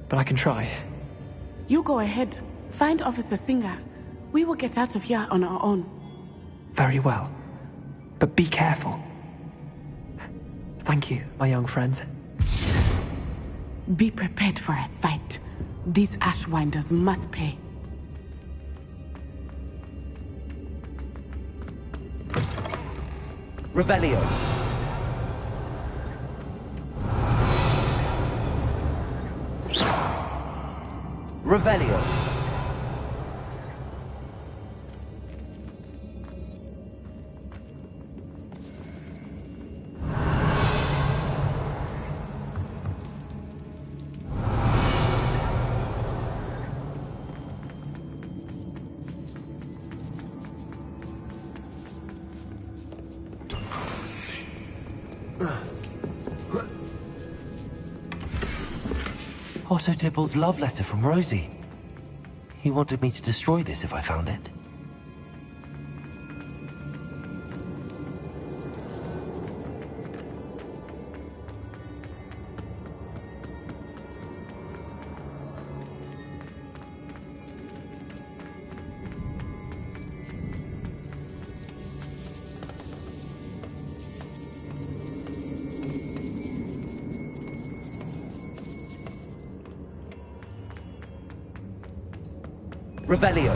but I can try. You go ahead. Find Officer Singer. We will get out of here on our own. Very well. But be careful. Thank you, my young friends. Be prepared for a fight. These Ashwinders must pay. Revelio. Revelio. Otto Dibble's love letter from Rosie. He wanted me to destroy this if I found it. Revelio.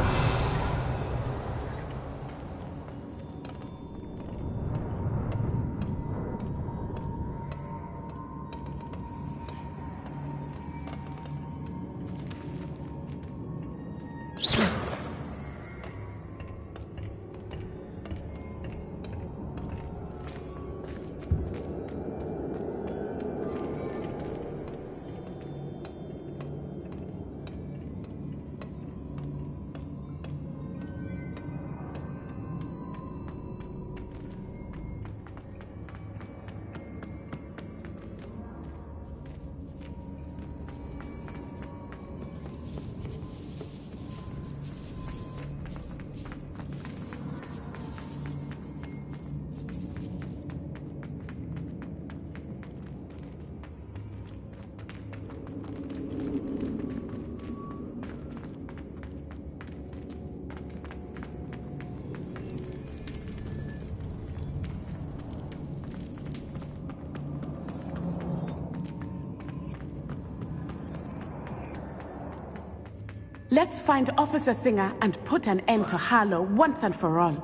Let's find Officer Singer and put an end to Harlow once and for all.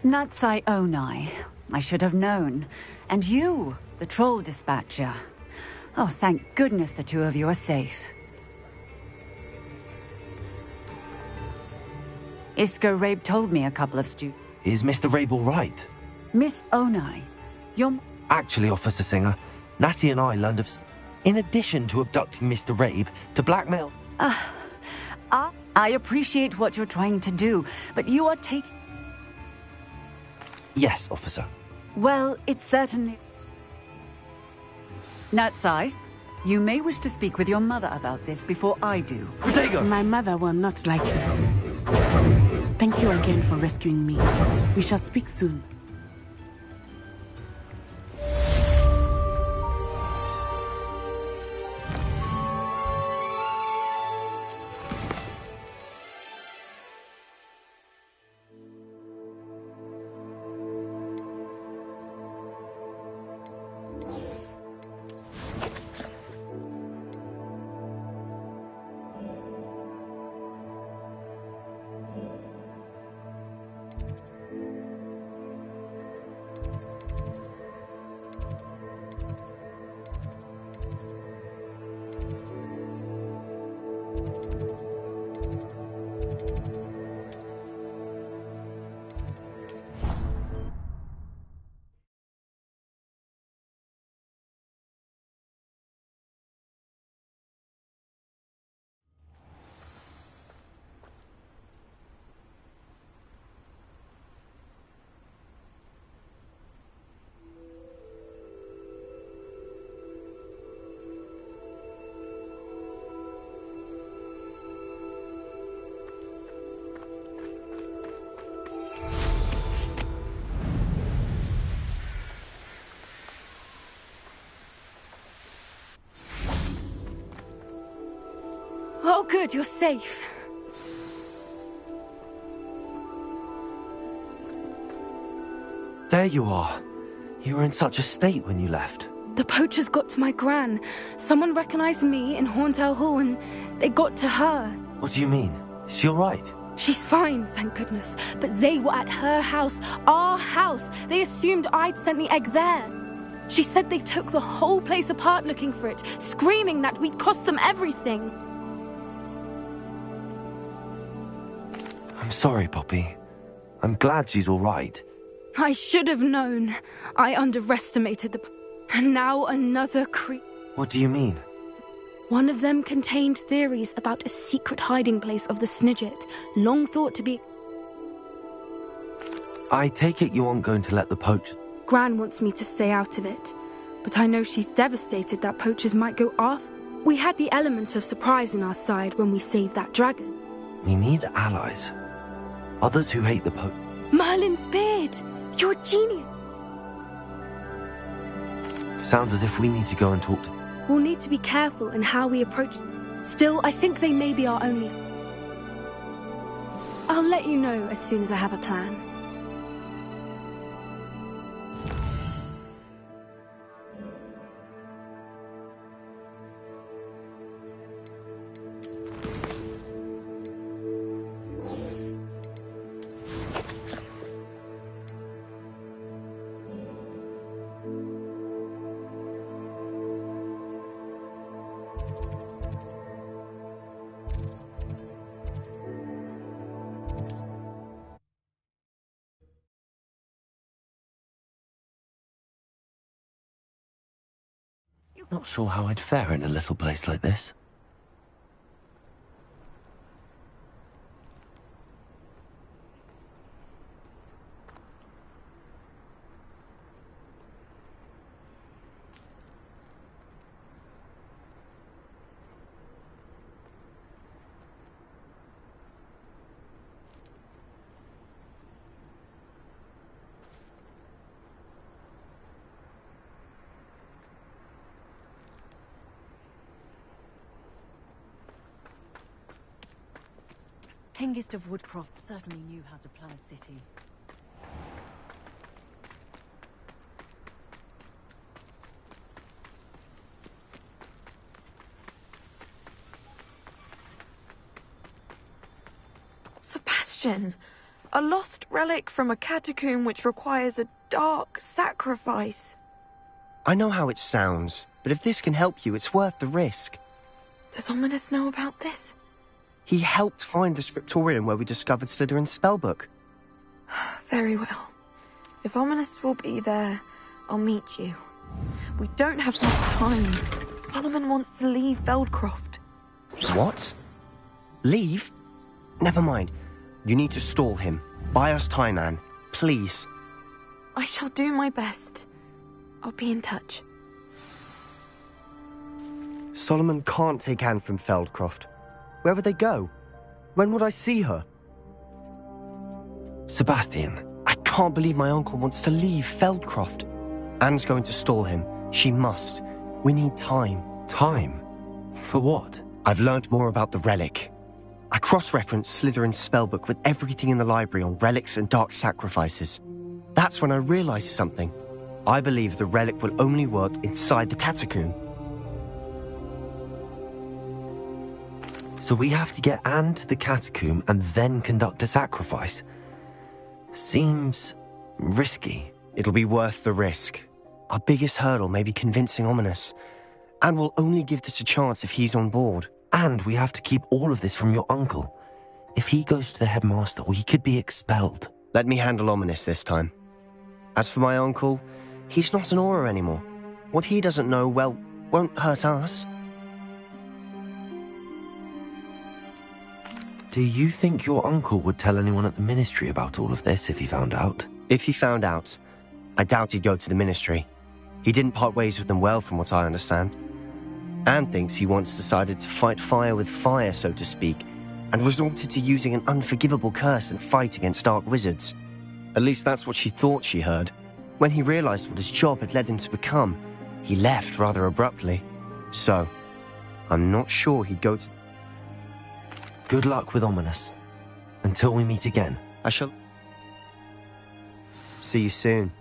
Natsai Onai. I should have known. And you, the troll dispatcher. Oh, thank goodness the two of you are safe. Isco Rabe told me a couple of Is Mr. Rabe all right? Miss Onai, you're... Actually, Officer Singer, Natty and I learned of... In addition to abducting Mr. Rabe, to blackmail... I appreciate what you're trying to do, but you are taking... Yes, officer. Well, it's certainly... Natsai, you may wish to speak with your mother about this before I do. My mother will not like this. Thank you again for rescuing me. We shall speak soon. Oh, good, you're safe. There you are. You were in such a state when you left. The poachers got to my gran. Someone recognized me in Horntail Hall and they got to her. What do you mean? Is she all right? She's fine, thank goodness. But they were at her house, our house. They assumed I'd sent the egg there. She said they took the whole place apart looking for it, screaming that we'd cost them everything. I'm sorry, Poppy. I'm glad she's all right. I should have known. I underestimated the... And now another What do you mean? One of them contained theories about a secret hiding place of the Snidget, long thought to be... I take it you aren't going to let the poachers... Gran wants me to stay out of it, but I know she's devastated that poachers might go off. We had the element of surprise on our side when we saved that dragon. We need allies. Others who hate the Merlin's beard! You're a genius! Sounds as if we need to go and talk to... We'll need to be careful in how we approach... Still, I think they may be our only... I'll let you know as soon as I have a plan. Not sure how I'd fare in a little place like this. Hengist of Woodcroft certainly knew how to plan a city. Sebastian! A lost relic from a catacomb which requires a dark sacrifice. I know how it sounds, but if this can help you, it's worth the risk. Does Ominous know about this? He helped find the scriptorium where we discovered Slytherin's spellbook. Very well. If Ominous will be there, I'll meet you. We don't have much time. Solomon wants to leave Feldcroft. What? Leave? Never mind. You need to stall him. Buy us time, Anne. Please. I shall do my best. I'll be in touch. Solomon can't take Anne from Feldcroft. Where would they go? When would I see her? Sebastian. I can't believe my uncle wants to leave Feldcroft. Anne's going to stall him. She must. We need time. Time? For what? I've learned more about the relic. I cross-referenced Slytherin's spellbook with everything in the library on relics and dark sacrifices. That's when I realized something. I believe the relic will only work inside the catacomb. So we have to get Anne to the catacomb and then conduct a sacrifice. Seems risky. It'll be worth the risk. Our biggest hurdle may be convincing Ominous. And we'll only give this a chance if he's on board. And we have to keep all of this from your uncle. If he goes to the headmaster, he could be expelled. Let me handle Ominous this time. As for my uncle, he's not an Auror anymore. What he doesn't know, well, won't hurt us. Do you think your uncle would tell anyone at the ministry about all of this if he found out? If he found out, I doubt he'd go to the ministry. He didn't part ways with them well, from what I understand. Anne thinks he once decided to fight fire with fire, so to speak, and resorted to using an unforgivable curse in a fight against dark wizards. At least that's what she thought she heard. When he realized what his job had led him to become, he left rather abruptly. So, I'm not sure he'd go to... Good luck with Ominous. Until we meet again. I shall... See you soon.